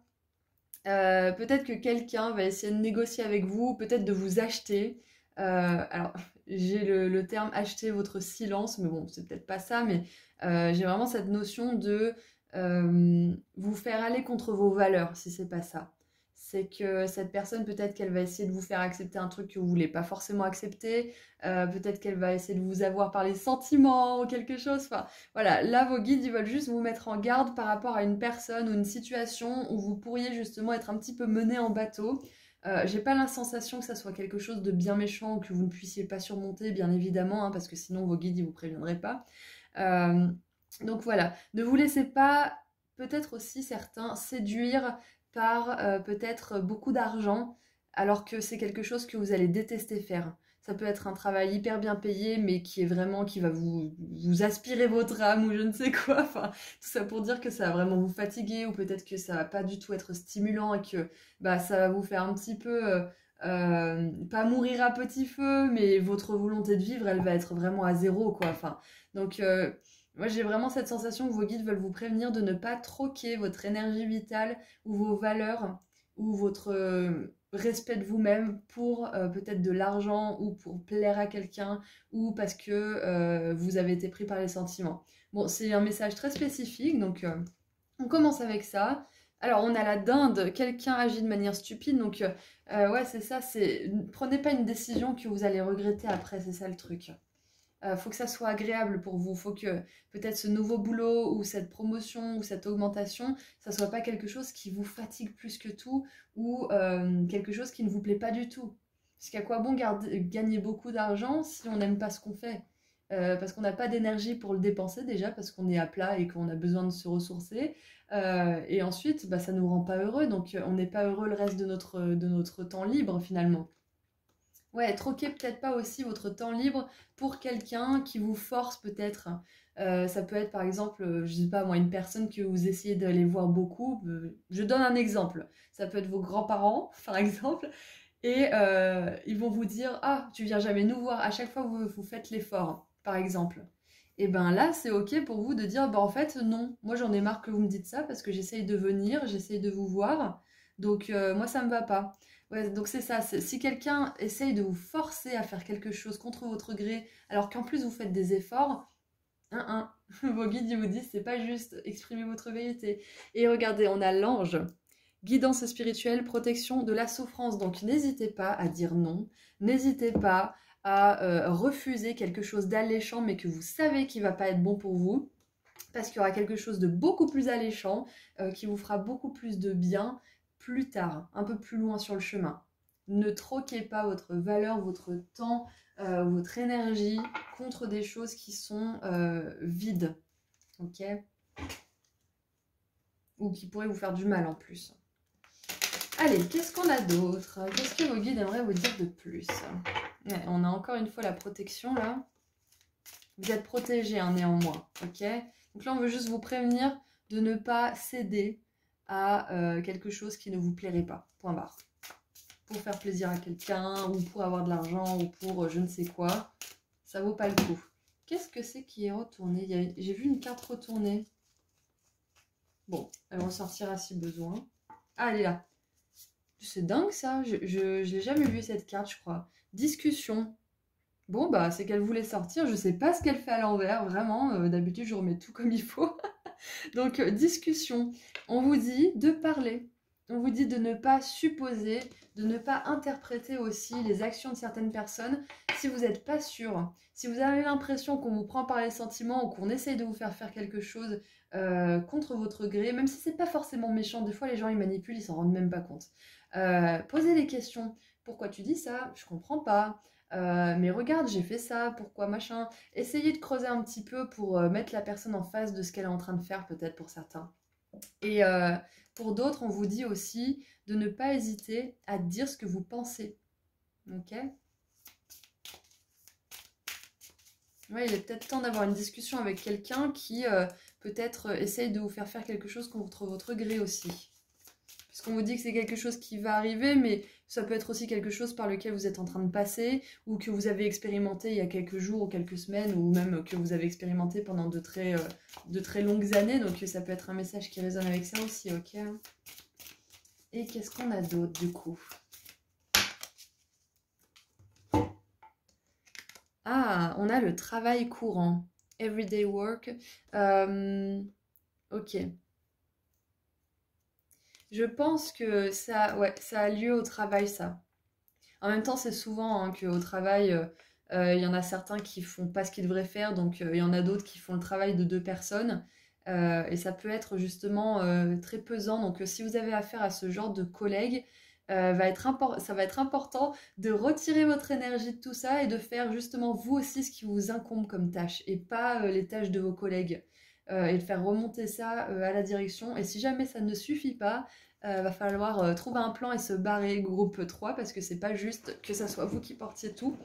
peut-être que quelqu'un va essayer de négocier avec vous, peut-être de vous acheter. Alors j'ai le terme acheter votre silence, mais bon, c'est peut-être pas ça, mais j'ai vraiment cette notion de vous faire aller contre vos valeurs, si c'est pas ça. C'est que cette personne, peut-être qu'elle va essayer de vous faire accepter un truc que vous voulez pas forcément accepter, peut-être qu'elle va essayer de vous avoir par les sentiments ou quelque chose. Enfin, voilà, là, vos guides, ils veulent juste vous mettre en garde par rapport à une personne ou une situation où vous pourriez justement être un petit peu mené en bateau. J'ai pas la sensation que ça soit quelque chose de bien méchant ou que vous ne puissiez pas surmonter, bien évidemment, hein, parce que sinon vos guides, ils vous préviendraient pas. Euh, donc voilà, ne vous laissez pas, peut-être aussi certains, séduire par peut-être beaucoup d'argent, alors que c'est quelque chose que vous allez détester faire. Ça peut être un travail hyper bien payé, mais qui est vraiment, qui va vous aspirer votre âme ou je ne sais quoi. Enfin, tout ça pour dire que ça va vraiment vous fatiguer ou peut-être que ça va pas du tout être stimulant et que bah, ça va vous faire un petit peu, pas mourir à petit feu, mais votre volonté de vivre, elle va être vraiment à zéro, quoi. Enfin, donc, moi, j'ai vraiment cette sensation que vos guides veulent vous prévenir de ne pas troquer votre énergie vitale ou vos valeurs ou votre respect de vous-même pour peut-être de l'argent ou pour plaire à quelqu'un ou parce que vous avez été pris par les sentiments. Bon, c'est un message très spécifique, donc on commence avec ça. Alors, on a la dinde, quelqu'un agit de manière stupide, donc ouais, c'est ça, c'est prenez pas une décision que vous allez regretter après, c'est ça le truc. Faut que ça soit agréable pour vous. Faut que peut-être ce nouveau boulot ou cette promotion ou cette augmentation, ça soit pas quelque chose qui vous fatigue plus que tout ou quelque chose qui ne vous plaît pas du tout. Parce qu'à quoi bon gagner beaucoup d'argent si on n'aime pas ce qu'on fait? Parce qu'on n'a pas d'énergie pour le dépenser déjà, parce qu'on est à plat et qu'on a besoin de se ressourcer. Et ensuite, bah, ça ne nous rend pas heureux, donc on n'est pas heureux le reste de notre temps libre finalement. Ouais, troquez peut-être pas aussi votre temps libre pour quelqu'un qui vous force peut-être. Ça peut être par exemple, je sais pas moi, une personne que vous essayez d'aller voir beaucoup. Je donne un exemple. Ça peut être vos grands-parents, par exemple, et ils vont vous dire, ah, tu viens jamais nous voir. À chaque fois, vous faites l'effort, par exemple. Et ben là, c'est ok pour vous de dire, bah en fait, non. Moi, j'en ai marre que vous me dites ça parce que j'essaye de venir, j'essaye de vous voir. Donc, moi, ça me va pas. Ouais, donc c'est ça. Si quelqu'un essaye de vous forcer à faire quelque chose contre votre gré, alors qu'en plus vous faites des efforts, vos guides ils vous disent c'est pas juste, exprimez votre vérité. Et regardez, on a l'ange, guidance spirituelle, protection de la souffrance. Donc n'hésitez pas à dire non, n'hésitez pas à refuser quelque chose d'alléchant mais que vous savez qui va pas être bon pour vous. Parce qu'il y aura quelque chose de beaucoup plus alléchant qui vous fera beaucoup plus de bien plus tard, un peu plus loin sur le chemin. Ne troquez pas votre valeur, votre temps, votre énergie contre des choses qui sont vides, ok? Ou qui pourraient vous faire du mal en plus. Allez, qu'est-ce qu'on a d'autre? Qu'est-ce que vos guides aimeraient vous dire de plus? Ouais, on a encore une fois la protection là. Vous êtes protégé hein, néanmoins, ok? Donc là, on veut juste vous prévenir de ne pas céder à quelque chose qui ne vous plairait pas. Point barre. Pour faire plaisir à quelqu'un, ou pour avoir de l'argent, ou pour je ne sais quoi. Ça vaut pas le coup. Qu'est-ce que c'est qui est retourné? J'ai vu une carte retournée. Bon, elle ressortira si besoin. Ah, elle est là. C'est dingue ça. Je l'ai jamais vu cette carte, je crois. Discussion. Bon, bah, c'est qu'elle voulait sortir. Je sais pas ce qu'elle fait à l'envers, vraiment. D'habitude, je remets tout comme il faut. Donc, discussion. On vous dit de parler. On vous dit de ne pas supposer, de ne pas interpréter aussi les actions de certaines personnes si vous n'êtes pas sûr. Si vous avez l'impression qu'on vous prend par les sentiments ou qu'on essaye de vous faire faire quelque chose contre votre gré, même si c'est pas forcément méchant, des fois les gens ils manipulent, ils s'en rendent même pas compte. Posez des questions. Pourquoi tu dis ça? Je comprends pas. Mais regarde, j'ai fait ça, pourquoi machin. Essayez de creuser un petit peu pour mettre la personne en face de ce qu'elle est en train de faire, peut-être pour certains. Et pour d'autres, on vous dit aussi de ne pas hésiter à dire ce que vous pensez. Ok? Ouais, il est peut-être temps d'avoir une discussion avec quelqu'un qui peut-être essaye de vous faire faire quelque chose contre votre gré aussi. Puisqu'on vous dit que c'est quelque chose qui va arriver, mais ça peut être aussi quelque chose par lequel vous êtes en train de passer, ou que vous avez expérimenté il y a quelques jours ou quelques semaines, ou même que vous avez expérimenté pendant de très longues années. Donc ça peut être un message qui résonne avec ça aussi, ok? Et qu'est-ce qu'on a d'autre du coup? Ah, on a le travail courant. Everyday work. Ok. Je pense que ouais, ça a lieu au travail, ça. En même temps, c'est souvent hein, qu'au travail, il y en a certains qui font pas ce qu'ils devraient faire, donc il y en a d'autres qui font le travail de deux personnes. Et ça peut être justement très pesant. Donc si vous avez affaire à ce genre de collègues, ça va être important de retirer votre énergie de tout ça et de faire justement vous aussi ce qui vous incombe comme tâche et pas les tâches de vos collègues. Et de faire remonter ça à la direction. Et si jamais ça ne suffit pas, va falloir trouver un plan et se barrer groupe 3 parce que c'est pas juste que ça soit vous qui portiez tout.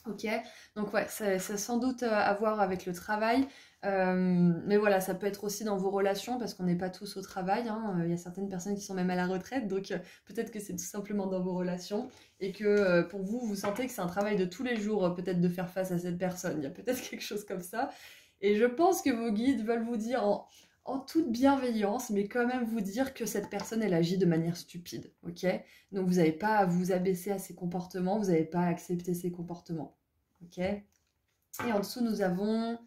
Ok, donc ouais, ça sans doute à voir avec le travail. Mais voilà, ça peut être aussi dans vos relations parce qu'on n'est pas tous au travail, hein. Il y a certaines personnes qui sont même à la retraite, donc peut-être que c'est tout simplement dans vos relations et que pour vous, vous sentez que c'est un travail de tous les jours, peut-être de faire face à cette personne. Il y a peut-être quelque chose comme ça. Et je pense que vos guides veulent vous dire en toute bienveillance, mais quand même vous dire que cette personne, elle agit de manière stupide, ok? Donc vous n'avez pas à vous abaisser à ses comportements, vous n'avez pas à accepter ses comportements, ok? Et en dessous, nous avons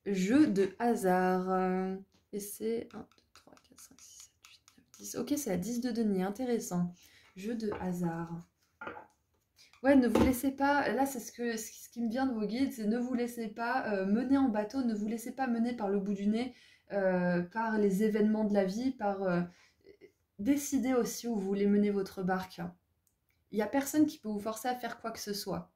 jeu de hasard. Et c'est 1, 2, 3, 4, 5, 6, 7, 8, 9, 10. Ok, c'est la 10 de denier, intéressant. Jeu de hasard. Ouais, ne vous laissez pas, là c'est ce qui me vient de vos guides, c'est ne vous laissez pas mener en bateau, ne vous laissez pas mener par le bout du nez, par les événements de la vie, décidez aussi où vous voulez mener votre barque. Il n'y a personne qui peut vous forcer à faire quoi que ce soit.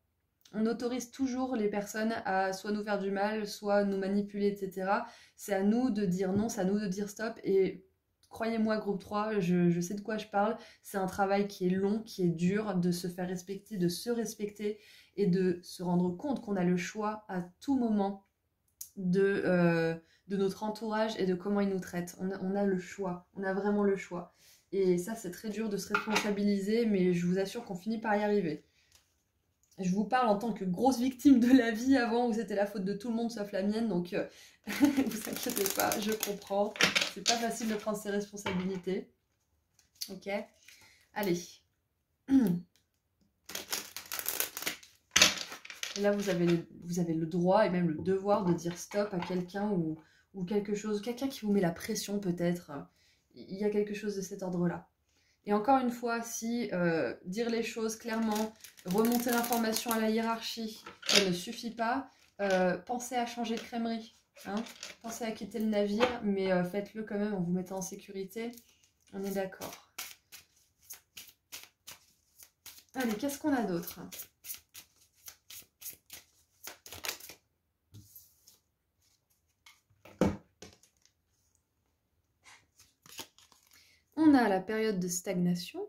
On autorise toujours les personnes à soit nous faire du mal, soit nous manipuler, etc. C'est à nous de dire non, c'est à nous de dire stop. Et croyez-moi, groupe 3, je sais de quoi je parle. C'est un travail qui est long, qui est dur, de se faire respecter, de se respecter et de se rendre compte qu'on a le choix à tout moment de notre entourage et de comment ils nous traitent. On a le choix, on a vraiment le choix. Et ça, c'est très dur de se responsabiliser, mais je vous assure qu'on finit par y arriver. Je vous parle en tant que grosse victime de la vie avant où c'était la faute de tout le monde sauf la mienne, donc vous inquiétez pas, je comprends. C'est pas facile de prendre ses responsabilités. Ok, allez. Et là, vous avez le droit et même le devoir de dire stop à quelqu'un ou quelque chose, quelqu'un qui vous met la pression peut-être. Il y a quelque chose de cet ordre-là. Et encore une fois, si dire les choses clairement, remonter l'information à la hiérarchie, ça ne suffit pas, pensez à changer de crèmerie. Hein, pensez à quitter le navire, mais faites-le quand même en vous mettant en sécurité. On est d'accord. Allez, qu'est-ce qu'on a d'autre ? On a la période de stagnation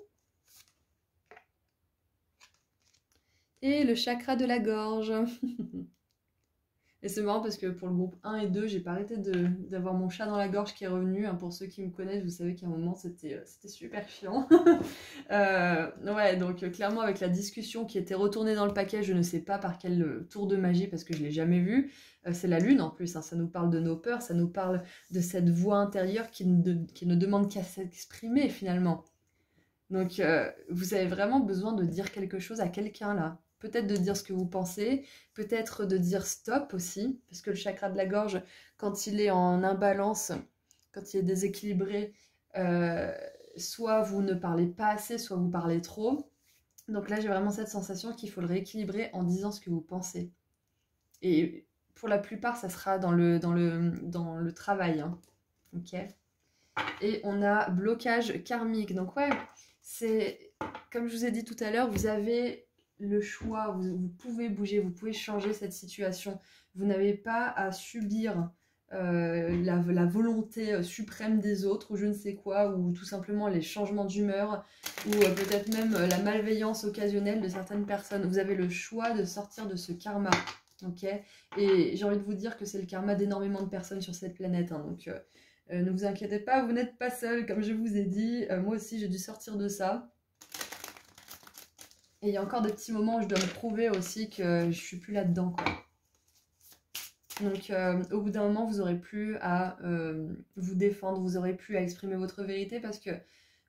et le chakra de la gorge. Et c'est marrant parce que pour le groupe 1 et 2, j'ai pas arrêté d'avoir mon chat dans la gorge qui est revenu. Hein, pour ceux qui me connaissent, vous savez qu'à un moment, c'était super chiant. Ouais, donc clairement, avec la discussion qui était retournée dans le paquet, je ne sais pas par quel tour de magie, parce que je l'ai jamais vu. C'est la lune en plus, hein, ça nous parle de nos peurs, ça nous parle de cette voix intérieure qui ne demande qu'à s'exprimer finalement. Donc, vous avez vraiment besoin de dire quelque chose à quelqu'un là. Peut-être de dire ce que vous pensez, peut-être de dire stop aussi, parce que le chakra de la gorge, quand il est en imbalance, quand il est déséquilibré, soit vous ne parlez pas assez, soit vous parlez trop. Donc là, j'ai vraiment cette sensation qu'il faut le rééquilibrer en disant ce que vous pensez. Et pour la plupart, ça sera dans le travail. Hein. Ok. Et on a blocage karmique. Donc ouais, c'est comme je vous ai dit tout à l'heure, vous avez le choix, vous pouvez bouger, vous pouvez changer cette situation. Vous n'avez pas à subir la volonté suprême des autres ou je ne sais quoi, ou tout simplement les changements d'humeur, ou peut-être même la malveillance occasionnelle de certaines personnes. Vous avez le choix de sortir de ce karma. Ok, et j'ai envie de vous dire que c'est le karma d'énormément de personnes sur cette planète. Hein, donc ne vous inquiétez pas, vous n'êtes pas seul, comme je vous ai dit. Moi aussi, j'ai dû sortir de ça. Et il y a encore des petits moments où je dois me prouver aussi que je suis plus là-dedans, quoi. Donc, au bout d'un moment, vous n'aurez plus à vous défendre, vous n'aurez plus à exprimer votre vérité parce que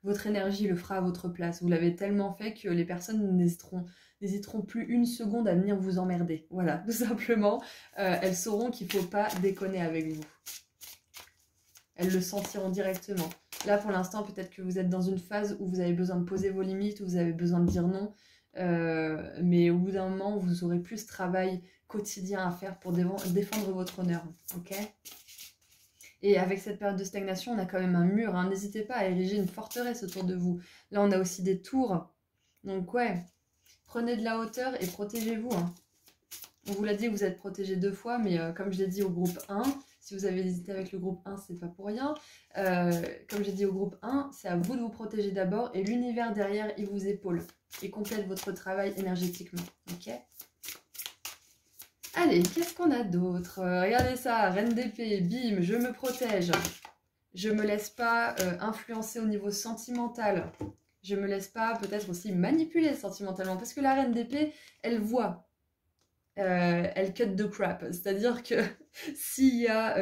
votre énergie le fera à votre place. Vous l'avez tellement fait que les personnes n'hésiteront plus une seconde à venir vous emmerder. Voilà, tout simplement. Elles sauront qu'il ne faut pas déconner avec vous. Elles le sentiront directement. Là, pour l'instant, peut-être que vous êtes dans une phase où vous avez besoin de poser vos limites, où vous avez besoin de dire non. Mais au bout d'un moment, vous aurez plus ce travail quotidien à faire pour défendre votre honneur. Ok ? Et avec cette période de stagnation, on a quand même un mur, hein. N'hésitez pas à ériger une forteresse autour de vous. Là, on a aussi des tours. Donc ouais, prenez de la hauteur et protégez-vous, hein. On vous l'a dit, vous êtes protégé 2 fois, mais comme je l'ai dit au groupe 1, si vous avez hésité avec le groupe 1, c'est pas pour rien. Comme j'ai dit au groupe 1, c'est à vous de vous protéger d'abord et l'univers derrière, il vous épaule et complète votre travail énergétiquement. Ok? Allez, qu'est-ce qu'on a d'autre? Regardez ça, reine d'épée, bim, je me protège. Je me laisse pas influencer au niveau sentimental. Je me laisse pas peut-être aussi manipuler sentimentalement. Parce que la reine d'épée, elle voit. Elle cut the crap. C'est-à-dire que s'il y a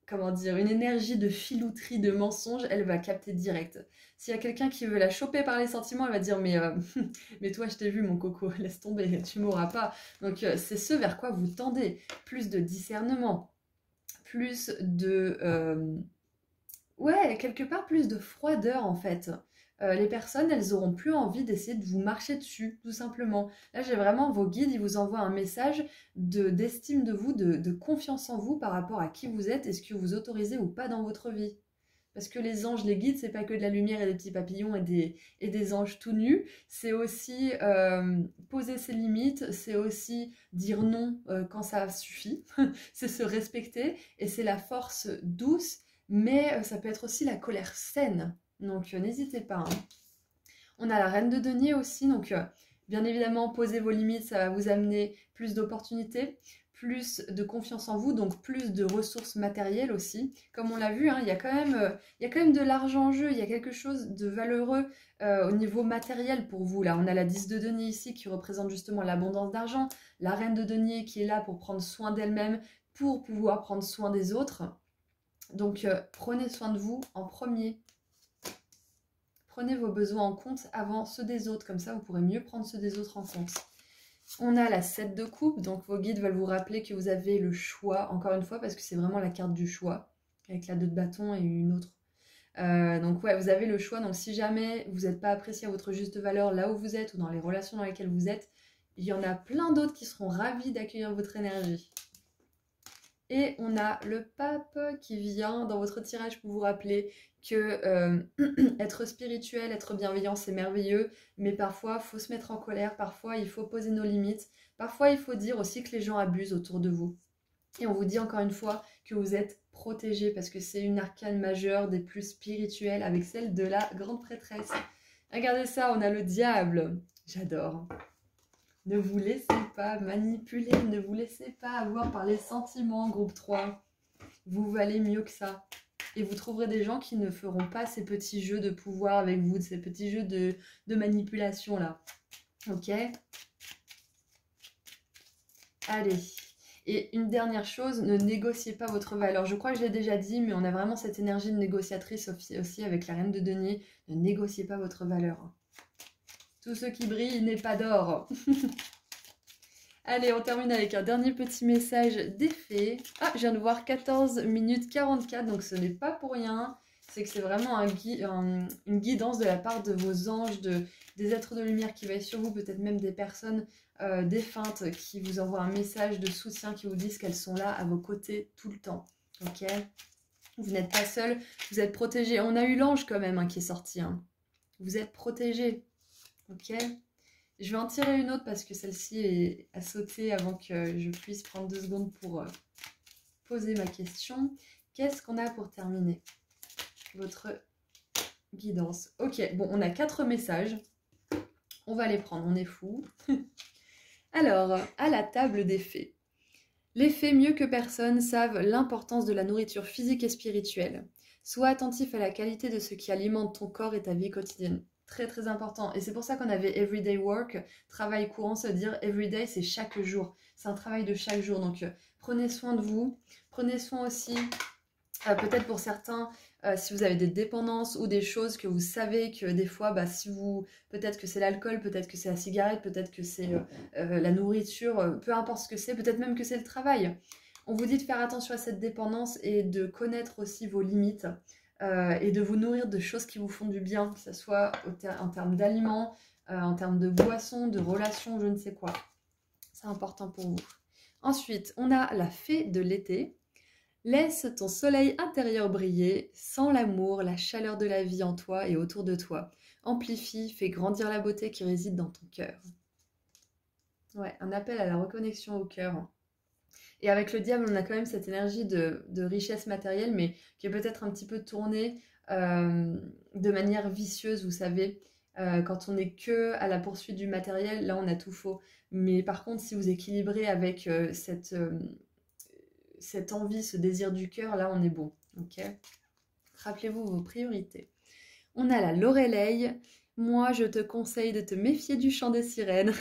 comment dire, une énergie de filouterie, de mensonge, elle va capter direct. S'il y a quelqu'un qui veut la choper par les sentiments, elle va dire mais toi je t'ai vu mon coco, laisse tomber, tu m'auras pas. Donc c'est ce vers quoi vous tendez. Plus de discernement, plus de... ouais, quelque part plus de froideur en fait. Les personnes, elles auront plus envie d'essayer de vous marcher dessus, tout simplement. Là, j'ai vraiment vos guides, ils vous envoient un message d'estime de vous, de confiance en vous par rapport à qui vous êtes et ce que vous autorisez ou pas dans votre vie. Parce que les anges, les guides, c'est pas que de la lumière et des petits papillons et des anges tout nus. C'est aussi poser ses limites, c'est aussi dire non quand ça suffit. C'est se respecter et c'est la force douce, mais ça peut être aussi la colère saine. Donc n'hésitez pas, hein. On a la reine de denier aussi, donc bien évidemment, posez vos limites, ça va vous amener plus d'opportunités, plus de confiance en vous, donc plus de ressources matérielles aussi. Comme on l'a vu, hein, il y a quand même de l'argent en jeu, il y a quelque chose de valeureux au niveau matériel pour vous. Là, on a la 10 de denier ici qui représente justement l'abondance d'argent, la reine de denier qui est là pour prendre soin d'elle-même, pour pouvoir prendre soin des autres. Donc prenez soin de vous en premier. Prenez vos besoins en compte avant ceux des autres, comme ça vous pourrez mieux prendre ceux des autres en compte. On a la 7 de coupe, donc vos guides veulent vous rappeler que vous avez le choix, encore une fois, parce que c'est vraiment la carte du choix, avec la 2 de bâton et une autre. Donc ouais, vous avez le choix, donc si jamais vous n'êtes pas apprécié à votre juste valeur là où vous êtes ou dans les relations dans lesquelles vous êtes, il y en a plein d'autres qui seront ravis d'accueillir votre énergie. Et on a le pape qui vient dans votre tirage pour vous rappeler que être spirituel, être bienveillant, c'est merveilleux, mais parfois, il faut se mettre en colère, parfois, il faut poser nos limites, parfois, il faut dire aussi que les gens abusent autour de vous. Et on vous dit encore une fois que vous êtes protégés, parce que c'est une arcane majeure des plus spirituelles avec celle de la grande prêtresse. Regardez ça, on a le diable. J'adore. Ne vous laissez pas manipuler, ne vous laissez pas avoir par les sentiments, groupe 3. Vous valez mieux que ça. Et vous trouverez des gens qui ne feront pas ces petits jeux de pouvoir avec vous, ces petits jeux de manipulation là. Ok? Allez. Et une dernière chose, ne négociez pas votre valeur. Je crois que je l'ai déjà dit, mais on a vraiment cette énergie de négociatrice aussi avec la reine de denier. Ne négociez pas votre valeur. Tout ce qui brille n'est pas d'or. Allez, on termine avec un dernier petit message d'effet. Ah, je viens de voir 14 minutes 44, donc ce n'est pas pour rien. C'est que c'est vraiment une guidance de la part de vos anges, des êtres de lumière qui veillent sur vous, peut-être même des personnes défuntes qui vous envoient un message de soutien, qui vous disent qu'elles sont là à vos côtés tout le temps. Ok? Vous n'êtes pas seul, vous êtes protégé. On a eu l'ange quand même qui est sorti. Hein. Vous êtes protégé. Ok? Je vais en tirer une autre parce que celle-ci a sauté avant que je puisse prendre 2 secondes pour poser ma question. Qu'est-ce qu'on a pour terminer? Votre guidance. Ok, bon, on a 4 messages. On va les prendre, on est fous. Alors, à la table des fées. Les fées, mieux que personne, savent l'importance de la nourriture physique et spirituelle. Sois attentif à la qualité de ce qui alimente ton corps et ta vie quotidienne. Très très important. Et c'est pour ça qu'on avait everyday work, travail courant, ça veut dire everyday, c'est chaque jour. C'est un travail de chaque jour. Donc prenez soin de vous. Prenez soin aussi, peut-être pour certains, si vous avez des dépendances ou des choses que vous savez que des fois, peut-être que c'est l'alcool, peut-être que c'est la cigarette, peut-être que c'est la nourriture, peu importe ce que c'est, peut-être même que c'est le travail. On vous dit de faire attention à cette dépendance et de connaître aussi vos limites. Et de vous nourrir de choses qui vous font du bien, que ce soit en termes d'aliments, en termes de boissons, de relations, je ne sais quoi. C'est important pour vous. Ensuite, on a la fée de l'été. Laisse ton soleil intérieur briller, sens l'amour, la chaleur de la vie en toi et autour de toi. Amplifie, fais grandir la beauté qui réside dans ton cœur. Ouais, un appel à la reconnexion au cœur. Et avec le diable, on a quand même cette énergie de richesse matérielle, mais qui est peut-être un petit peu tournée de manière vicieuse, vous savez. Quand on n'est que à la poursuite du matériel, là, on a tout faux. Mais par contre, si vous équilibrez avec cette envie, ce désir du cœur, là, on est bon. Ok. Rappelez-vous vos priorités. On a la Loreley. Moi, je te conseille de te méfier du chant des sirènes.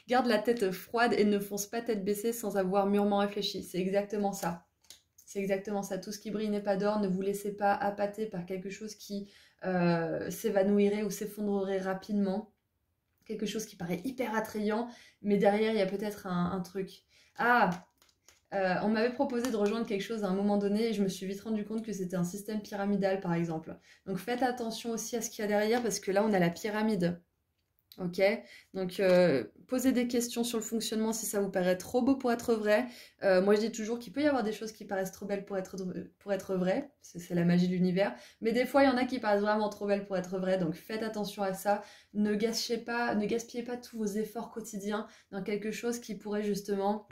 Garde la tête froide et ne fonce pas tête baissée sans avoir mûrement réfléchi. C'est exactement ça. C'est exactement ça. Tout ce qui brille n'est pas d'or. Ne vous laissez pas appâter par quelque chose qui s'évanouirait ou s'effondrerait rapidement. Quelque chose qui paraît hyper attrayant, mais derrière, il y a peut-être un truc. Ah, on m'avait proposé de rejoindre quelque chose à un moment donné et je me suis vite rendu compte que c'était un système pyramidal, par exemple. Donc faites attention aussi à ce qu'il y a derrière parce que là, on a la pyramide. Ok? Donc posez des questions sur le fonctionnement si ça vous paraît trop beau pour être vrai. Moi, je dis toujours qu'il peut y avoir des choses qui paraissent trop belles pour être vraies. C'est la magie de l'univers. Mais des fois, il y en a qui paraissent vraiment trop belles pour être vraies. Donc faites attention à ça. Ne gaspillez pas tous vos efforts quotidiens dans quelque chose qui pourrait justement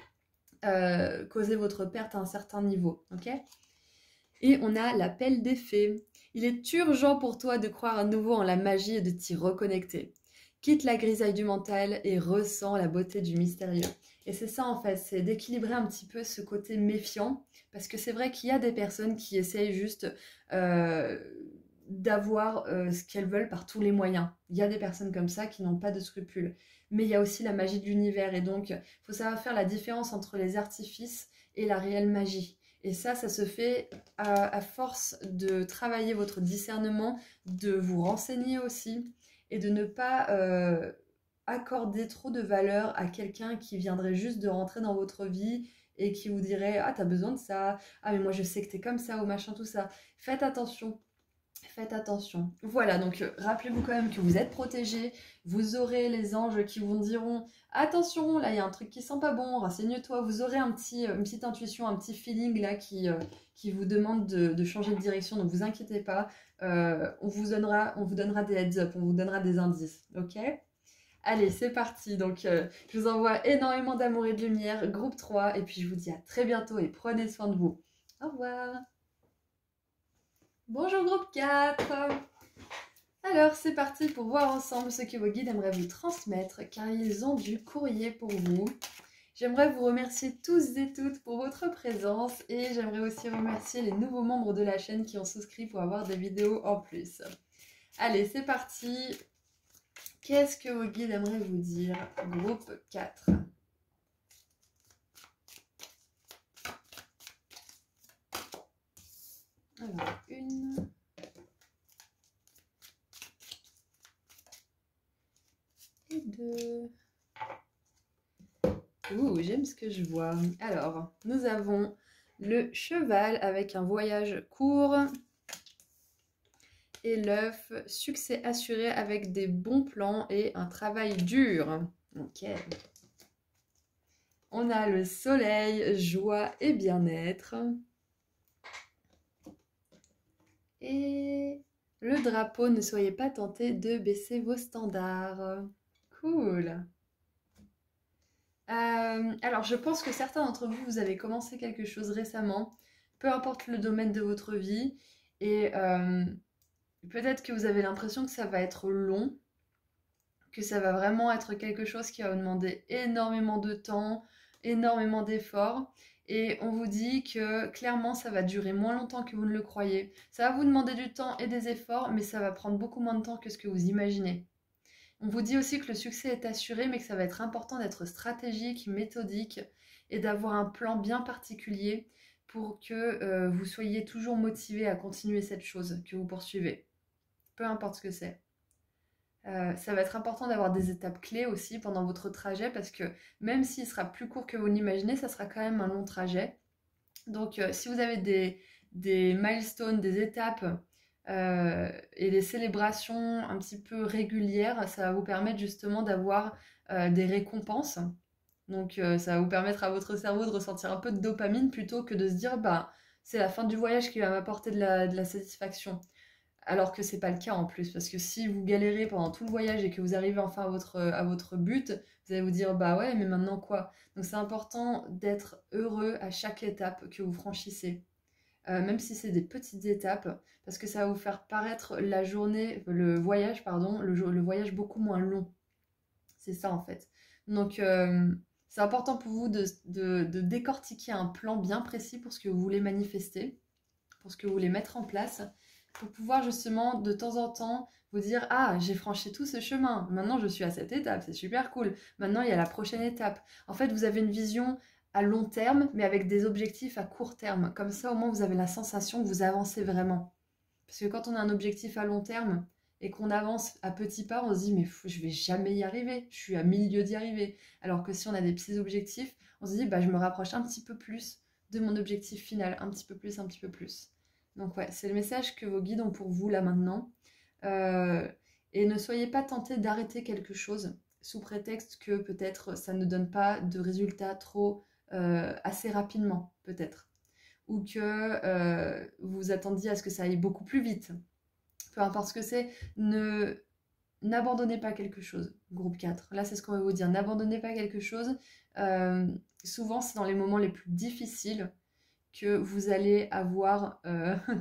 causer votre perte à un certain niveau, ok? Et on a l'appel des fées. Il est urgent pour toi de croire à nouveau en la magie et de t'y reconnecter. Quitte la grisaille du mental et ressens la beauté du mystérieux. Et c'est ça en fait, c'est d'équilibrer un petit peu ce côté méfiant, parce que c'est vrai qu'il y a des personnes qui essayent juste d'avoir ce qu'elles veulent par tous les moyens. Il y a des personnes comme ça qui n'ont pas de scrupules. Mais il y a aussi la magie de l'univers et donc il faut savoir faire la différence entre les artifices et la réelle magie. Et ça se fait à force de travailler votre discernement, de vous renseigner aussi et de ne pas accorder trop de valeur à quelqu'un qui viendrait juste de rentrer dans votre vie et qui vous dirait « Ah, t'as besoin de ça. Ah, mais moi, je sais que t'es comme ça ou machin, tout ça. » Faites attention. Faites attention. Voilà, donc rappelez-vous quand même que vous êtes protégés. Vous aurez les anges qui vous diront attention, là il y a un truc qui sent pas bon, renseigne-toi. Vous aurez une petite intuition, un petit feeling là qui vous demande de changer de direction. Donc vous inquiétez pas, on vous donnera des heads up, on vous donnera des indices, ok? Allez, c'est parti. Donc je vous envoie énormément d'amour et de lumière, groupe 3, et puis je vous dis à très bientôt et prenez soin de vous. Au revoir. Bonjour groupe 4. Alors c'est parti pour voir ensemble ce que vos guides aimeraient vous transmettre car ils ont du courrier pour vous. J'aimerais vous remercier tous et toutes pour votre présence et j'aimerais aussi remercier les nouveaux membres de la chaîne qui ont souscrit pour avoir des vidéos en plus. Allez, c'est parti. Qu'est-ce que vos guides aimeraient vous dire? Groupe 4. Alors, une... et deux... Ouh, j'aime ce que je vois. Alors, nous avons le cheval avec un voyage court et l'œuf, succès assuré avec des bons plans et un travail dur. Ok. On a le soleil, joie et bien-être. Et le drapeau, ne soyez pas tentés de baisser vos standards. Cool. Alors, je pense que certains d'entre vous, vous avez commencé quelque chose récemment, peu importe le domaine de votre vie, et peut-être que vous avez l'impression que ça va être long, que ça va vraiment être quelque chose qui va vous demander énormément de temps, énormément d'efforts, et on vous dit que clairement ça va durer moins longtemps que vous ne le croyez. Ça va vous demander du temps et des efforts, mais ça va prendre beaucoup moins de temps que ce que vous imaginez. On vous dit aussi que le succès est assuré, mais que ça va être important d'être stratégique, méthodique et d'avoir un plan bien particulier pour que vous soyez toujours motivé à continuer cette chose que vous poursuivez. Peu importe ce que c'est. Ça va être important d'avoir des étapes clés aussi pendant votre trajet parce que même s'il sera plus court que vous l'imaginez, ça sera quand même un long trajet. Donc si vous avez des milestones, des étapes et des célébrations un petit peu régulières, ça va vous permettre justement d'avoir des récompenses. Donc ça va vous permettre à votre cerveau de ressentir un peu de dopamine plutôt que de se dire bah c'est la fin du voyage qui va m'apporter de la satisfaction. Alors que c'est pas le cas en plus, parce que si vous galérez pendant tout le voyage et que vous arrivez enfin à votre but, vous allez vous dire bah ouais, mais maintenant quoi? Donc c'est important d'être heureux à chaque étape que vous franchissez, même si c'est des petites étapes, parce que ça va vous faire paraître la journée, le voyage, pardon, le voyage beaucoup moins long. C'est ça en fait. Donc c'est important pour vous de décortiquer un plan bien précis pour ce que vous voulez manifester, pour ce que vous voulez mettre en place, pour pouvoir justement de temps en temps vous dire ah, j'ai franchi tout ce chemin, maintenant je suis à cette étape, c'est super cool, maintenant il y a la prochaine étape. En fait, vous avez une vision à long terme, mais avec des objectifs à court terme. Comme ça, au moins, vous avez la sensation que vous avancez vraiment. Parce que quand on a un objectif à long terme et qu'on avance à petits pas, on se dit mais je vais jamais y arriver, je suis à 1000 lieues d'y arriver. Alors que si on a des petits objectifs, on se dit bah je me rapproche un petit peu plus de mon objectif final, un petit peu plus, un petit peu plus. Donc ouais, c'est le message que vos guides ont pour vous là maintenant. Euh, et ne soyez pas tentés d'arrêter quelque chose sous prétexte que peut-être ça ne donne pas de résultats trop assez rapidement, peut-être. Ou que vous attendiez à ce que ça aille beaucoup plus vite. Peu importe ce que c'est, n'abandonnez pas quelque chose. Groupe 4. Là, c'est ce qu'on va vous dire. N'abandonnez pas quelque chose. Souvent, c'est dans les moments les plus difficiles que vous allez avoir,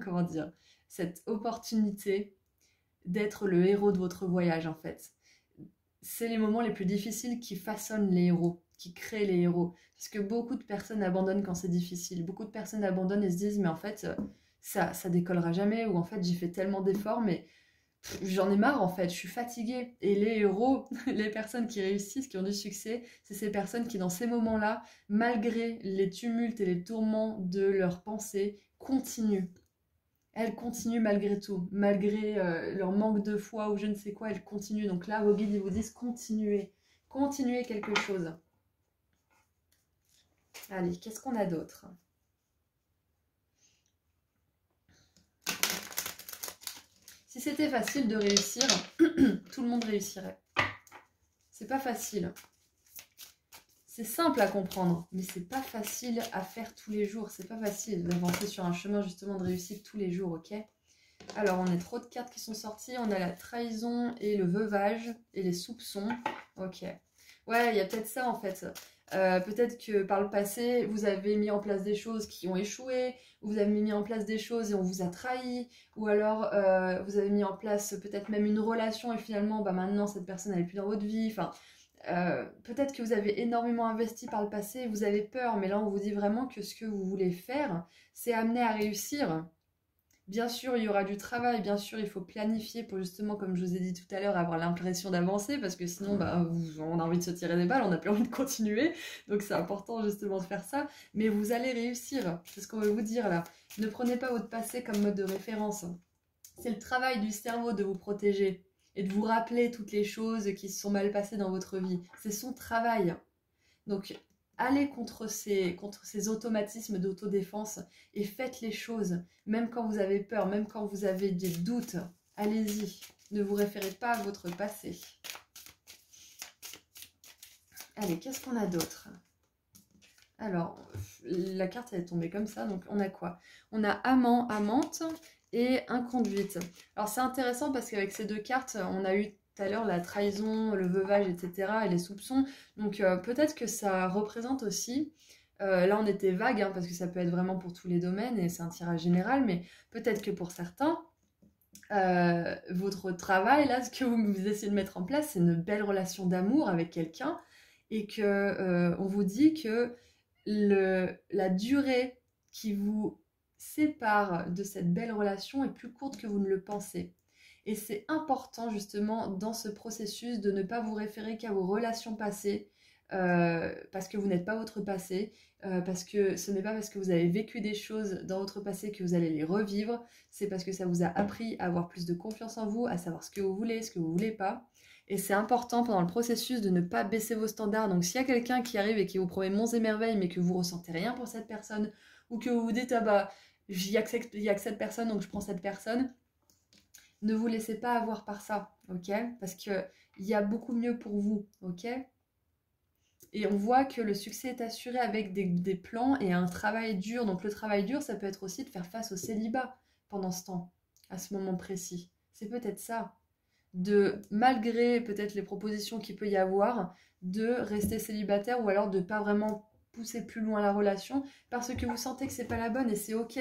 comment dire, cette opportunité d'être le héros de votre voyage, en fait. C'est les moments les plus difficiles qui façonnent les héros, qui créent les héros. Parce que beaucoup de personnes abandonnent quand c'est difficile. Beaucoup de personnes abandonnent et se disent, mais en fait, ça décollera jamais, ou en fait, j'ai fait tellement d'efforts, mais j'en ai marre en fait, je suis fatiguée. Et les héros, les personnes qui réussissent, qui ont du succès, c'est ces personnes qui, dans ces moments-là, malgré les tumultes et les tourments de leurs pensées, continuent. Elles continuent malgré tout, malgré leur manque de foi ou je ne sais quoi, elles continuent. Donc là, vos guides, ils vous disent continuez, continuez quelque chose. Allez, qu'est-ce qu'on a d'autre? Si c'était facile de réussir, tout le monde réussirait. C'est pas facile. C'est simple à comprendre, mais c'est pas facile à faire tous les jours. C'est pas facile d'avancer sur un chemin justement de réussite tous les jours, ok? Alors, on a trop de cartes qui sont sorties. On a la trahison et le veuvage et les soupçons. Ok. Ouais, il y a peut-être ça en fait. Peut-être que par le passé, vous avez mis en place des choses qui ont échoué, ou vous avez mis en place des choses et on vous a trahi, ou alors vous avez mis en place peut-être même une relation et finalement, bah, maintenant, cette personne n'est plus dans votre vie. Enfin, peut-être que vous avez énormément investi par le passé, vous avez peur, mais là, on vous dit vraiment que ce que vous voulez faire, c'est amener à réussir. Bien sûr, il y aura du travail, bien sûr, il faut planifier pour justement, comme je vous ai dit tout à l'heure, avoir l'impression d'avancer, parce que sinon, bah, on a envie de se tirer des balles, on n'a plus envie de continuer. Donc c'est important justement de faire ça. Mais vous allez réussir, c'est ce qu'on veut vous dire là. Ne prenez pas votre passé comme mode de référence. C'est le travail du cerveau de vous protéger et de vous rappeler toutes les choses qui se sont mal passées dans votre vie. C'est son travail. Donc, allez contre ces automatismes d'autodéfense et faites les choses, même quand vous avez peur, même quand vous avez des doutes. Allez-y, ne vous référez pas à votre passé. Allez, qu'est-ce qu'on a d'autre? Alors, la carte elle est tombée comme ça, donc on a quoi? On a amant, amante et inconduite. Alors c'est intéressant parce qu'avec ces deux cartes, on a eu tout à l'heure la trahison, le veuvage, etc. et les soupçons. Donc peut-être que ça représente aussi, là on était vague, hein, parce que ça peut être vraiment pour tous les domaines et c'est un tirage général, mais peut-être que pour certains, votre travail, là, ce que vous essayez de mettre en place, c'est une belle relation d'amour avec quelqu'un et que on vous dit que la durée qui vous sépare de cette belle relation est plus courte que vous ne le pensez. Et c'est important justement dans ce processus de ne pas vous référer qu'à vos relations passées, parce que vous n'êtes pas votre passé, parce que ce n'est pas parce que vous avez vécu des choses dans votre passé que vous allez les revivre, c'est parce que ça vous a appris à avoir plus de confiance en vous, à savoir ce que vous voulez, ce que vous voulez pas. Et c'est important pendant le processus de ne pas baisser vos standards. Donc s'il y a quelqu'un qui arrive et qui vous promet monts et merveilles, mais que vous ressentez rien pour cette personne, ou que vous vous dites ah bah il y a que cette personne donc je prends cette personne, ne vous laissez pas avoir par ça, ok? Parce que il y a beaucoup mieux pour vous, ok? Et on voit que le succès est assuré avec des plans et un travail dur. Donc le travail dur, ça peut être aussi de faire face au célibat pendant ce temps, à ce moment précis. C'est peut-être ça. De, malgré peut-être les propositions qu'il peut y avoir, de rester célibataire ou alors de ne pas vraiment pousser plus loin la relation parce que vous sentez que c'est pas la bonne et c'est ok.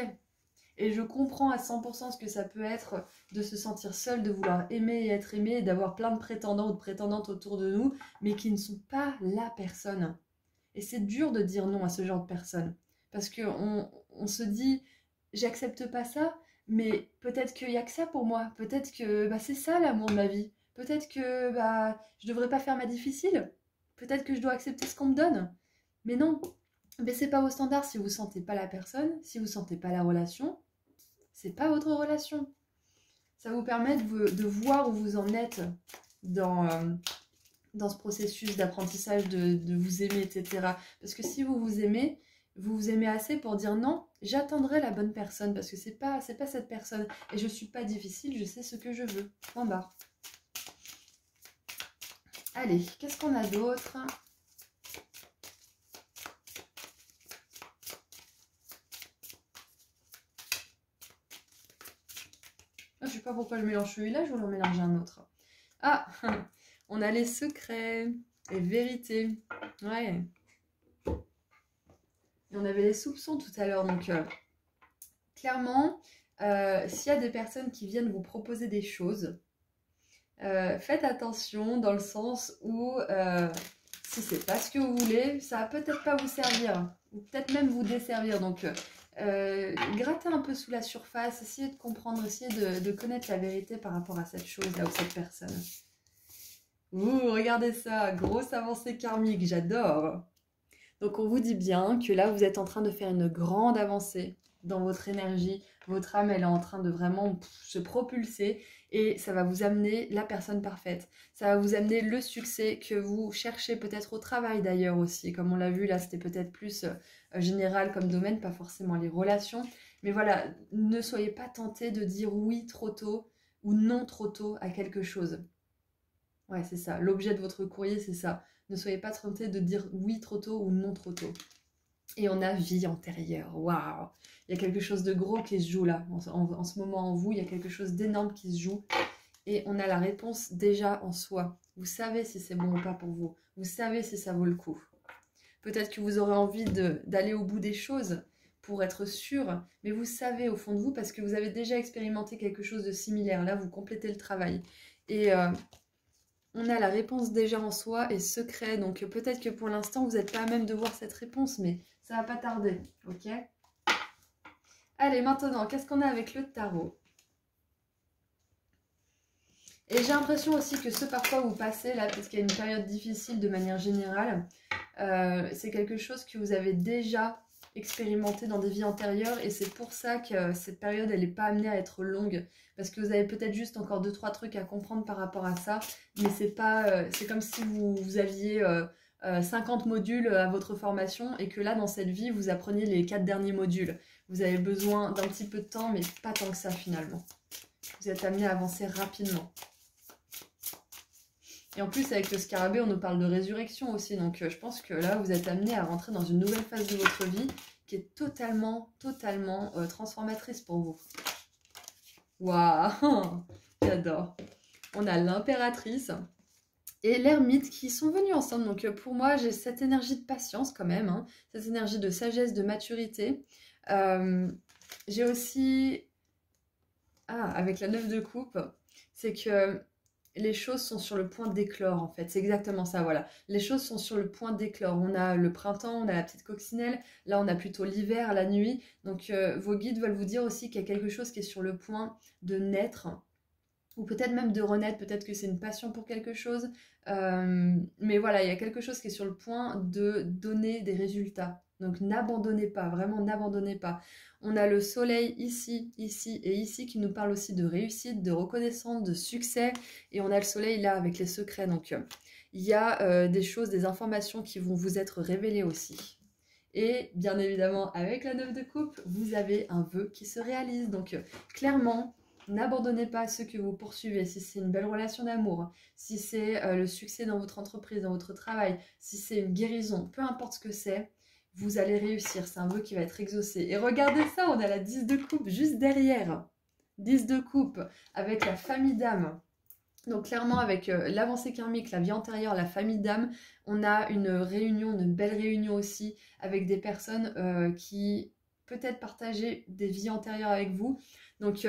Et je comprends à 100% ce que ça peut être de se sentir seul, de vouloir aimer et être aimé, et d'avoir plein de prétendants ou de prétendantes autour de nous, mais qui ne sont pas la personne. Et c'est dur de dire non à ce genre de personnes. Parce qu'on se dit, j'accepte pas ça, mais peut-être qu'il n'y a que ça pour moi. Peut-être que bah, c'est ça l'amour de ma vie. Peut-être que bah, je devrais pas faire ma difficile. Peut-être que je dois accepter ce qu'on me donne. Mais non, baissez pas vos standards si vous sentez pas la personne, si vous sentez pas la relation. C'est pas votre relation. Ça vous permet de voir où vous en êtes dans ce processus d'apprentissage de vous aimer, etc. Parce que si vous vous aimez assez pour dire non, j'attendrai la bonne personne parce que c'est pas cette personne. Et je suis pas difficile, je sais ce que je veux. Point barre. Allez, qu'est-ce qu'on a d'autre ? Je ne sais pas pourquoi je mélange celui-là, je voulais en mélanger un autre. Ah, on a les secrets et vérités. Ouais. Et on avait les soupçons tout à l'heure, donc clairement, s'il y a des personnes qui viennent vous proposer des choses, faites attention dans le sens où si c'est pas ce que vous voulez, ça va peut-être pas vous servir, ou peut-être même vous desservir. Donc grattez un peu sous la surface, essayez de comprendre, essayez de connaître la vérité par rapport à cette chose-là ou cette personne. Ouh, regardez ça, grosse avancée karmique, j'adore. Donc on vous dit bien que là, vous êtes en train de faire une grande avancée dans votre énergie. Votre âme, elle est en train de vraiment se propulser et ça va vous amener la personne parfaite. Ça va vous amener le succès que vous cherchez peut-être au travail d'ailleurs aussi. Comme on l'a vu, là, c'était peut-être plus général comme domaine, pas forcément les relations. Mais voilà, ne soyez pas tentés de dire oui trop tôt ou non trop tôt à quelque chose. Ouais, c'est ça. L'objet de votre courrier, c'est ça. Ne soyez pas tentés de dire oui trop tôt ou non trop tôt. Et on a vie antérieure. Waouh! Il y a quelque chose de gros qui se joue là. En ce moment en vous, il y a quelque chose d'énorme qui se joue. Et on a la réponse déjà en soi. Vous savez si c'est bon ou pas pour vous. Vous savez si ça vaut le coup. Peut-être que vous aurez envie d'aller au bout des choses pour être sûr. Mais vous savez au fond de vous parce que vous avez déjà expérimenté quelque chose de similaire. Là, vous complétez le travail. Et on a la réponse déjà en soi et secret. Donc peut-être que pour l'instant, vous n'êtes pas à même de voir cette réponse, mais ça va pas tarder, ok? Allez, maintenant, qu'est-ce qu'on a avec le tarot? Et j'ai l'impression aussi que ce par quoi vous passez, là, parce qu'il y a une période difficile de manière générale, c'est quelque chose que vous avez déjà expérimenté dans des vies antérieures et c'est pour ça que cette période, elle n'est pas amenée à être longue. Parce que vous avez peut-être juste encore 2-3 trucs à comprendre par rapport à ça, mais c'est pas, c'est comme si vous aviez 50 modules à votre formation et que là, dans cette vie, vous appreniez les 4 derniers modules. Vous avez besoin d'un petit peu de temps, mais pas tant que ça finalement. Vous êtes amené à avancer rapidement. Et en plus, avec le scarabée, on nous parle de résurrection aussi. Donc, je pense que là, vous êtes amené à rentrer dans une nouvelle phase de votre vie qui est totalement transformatrice pour vous. Waouh, j'adore. On a l'impératrice et l'ermite qui sont venus ensemble. Donc, pour moi, j'ai cette énergie de patience quand même, hein, cette énergie de sagesse, de maturité. J'ai aussi... Ah, avec la 9 de coupe, c'est que les choses sont sur le point d'éclore en fait. C'est exactement ça, voilà. Les choses sont sur le point d'éclore. On a le printemps, on a la petite coccinelle. Là, on a plutôt l'hiver, la nuit. Donc, vos guides veulent vous dire aussi qu'il y a quelque chose qui est sur le point de naître. Ou peut-être même de renaître. Peut-être que c'est une passion pour quelque chose. Mais voilà, il y a quelque chose qui est sur le point de donner des résultats. Donc, n'abandonnez pas. Vraiment, n'abandonnez pas. On a le soleil ici, ici et ici qui nous parle aussi de réussite, de reconnaissance, de succès. Et on a le soleil là avec les secrets. Donc, il y a des choses, des informations qui vont vous être révélées aussi. Et bien évidemment, avec la 9 de coupe, vous avez un vœu qui se réalise. Donc, clairement, N'abandonnez pas ceux que vous poursuivez. Si c'est une belle relation d'amour, si c'est le succès dans votre entreprise, dans votre travail, si c'est une guérison, peu importe ce que c'est, vous allez réussir. C'est un vœu qui va être exaucé. Et regardez ça, on a la 10 de coupe juste derrière. 10 de coupe avec la famille d'âme. Donc clairement avec l'avancée karmique, la vie antérieure, la famille d'âme, on a une réunion, une belle réunion aussi avec des personnes qui peut-être partageaient des vies antérieures avec vous. Donc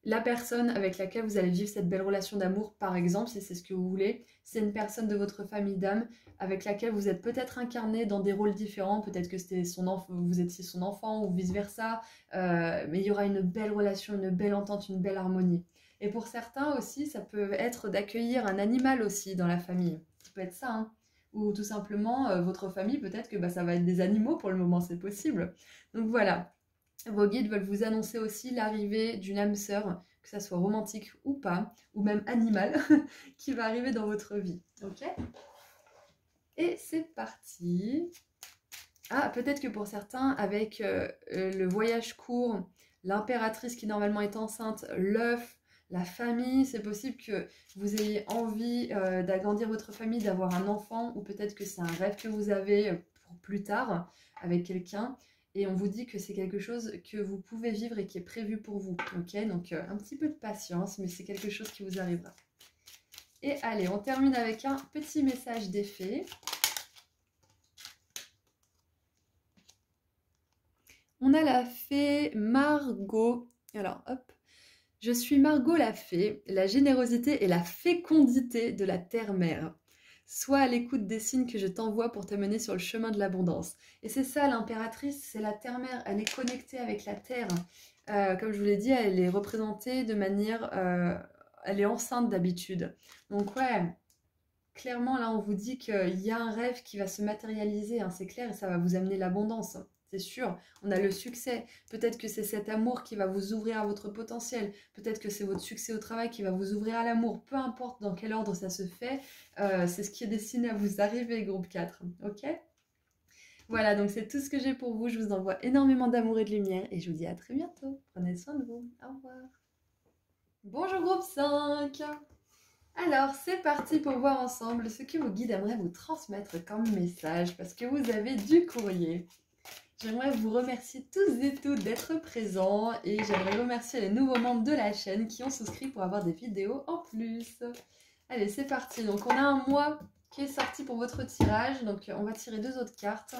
la personne avec laquelle vous allez vivre cette belle relation d'amour, par exemple, si c'est ce que vous voulez, c'est une personne de votre famille d'âme avec laquelle vous êtes peut-être incarné dans des rôles différents, peut-être que c'était vous étiez son enfant ou vice-versa, mais il y aura une belle relation, une belle entente, une belle harmonie. Et pour certains aussi, ça peut être d'accueillir un animal aussi dans la famille. Ça peut être ça, hein. Ou tout simplement, votre famille, peut-être que ça va être des animaux pour le moment, c'est possible. Donc voilà. Vos guides veulent vous annoncer aussi l'arrivée d'une âme sœur, que ça soit romantique ou pas, ou même animale, qui va arriver dans votre vie. Ok? Et c'est parti. Ah, peut-être que pour certains, avec le voyage court, l'impératrice qui normalement est enceinte, l'œuf, la famille, c'est possible que vous ayez envie d'agrandir votre famille, d'avoir un enfant, ou peut-être que c'est un rêve que vous avez pour plus tard avec quelqu'un. Et on vous dit que c'est quelque chose que vous pouvez vivre et qui est prévu pour vous. Ok, donc un petit peu de patience, mais c'est quelque chose qui vous arrivera. Et allez, on termine avec un petit message d'effet. On a la fée Margot. Alors, hop. Je suis Margot la fée, la générosité et la fécondité de la terre-mère. Sois à l'écoute des signes que je t'envoie pour te mener sur le chemin de l'abondance. Et c'est ça, l'impératrice, c'est la terre-mère. Elle est connectée avec la terre. Comme je vous l'ai dit, elle est représentée de manière... elle est enceinte d'habitude. Donc ouais, clairement, là, on vous dit qu'il y a un rêve qui va se matérialiser, hein, c'est clair, et ça va vous amener l'abondance. C'est sûr, on a le succès. Peut-être que c'est cet amour qui va vous ouvrir à votre potentiel. Peut-être que c'est votre succès au travail qui va vous ouvrir à l'amour. Peu importe dans quel ordre ça se fait, c'est ce qui est destiné à vous arriver, groupe 4. Ok? Voilà, donc c'est tout ce que j'ai pour vous. Je vous envoie énormément d'amour et de lumière et je vous dis à très bientôt. Prenez soin de vous. Au revoir. Bonjour, groupe 5. Alors, c'est parti pour voir ensemble ce que vos guides aimeraient vous transmettre comme message parce que vous avez du courrier. J'aimerais vous remercier tous et toutes d'être présents et j'aimerais remercier les nouveaux membres de la chaîne qui ont souscrit pour avoir des vidéos en plus. Allez, c'est parti. Donc, on a un mois qui est sorti pour votre tirage. Donc, on va tirer 2 autres cartes.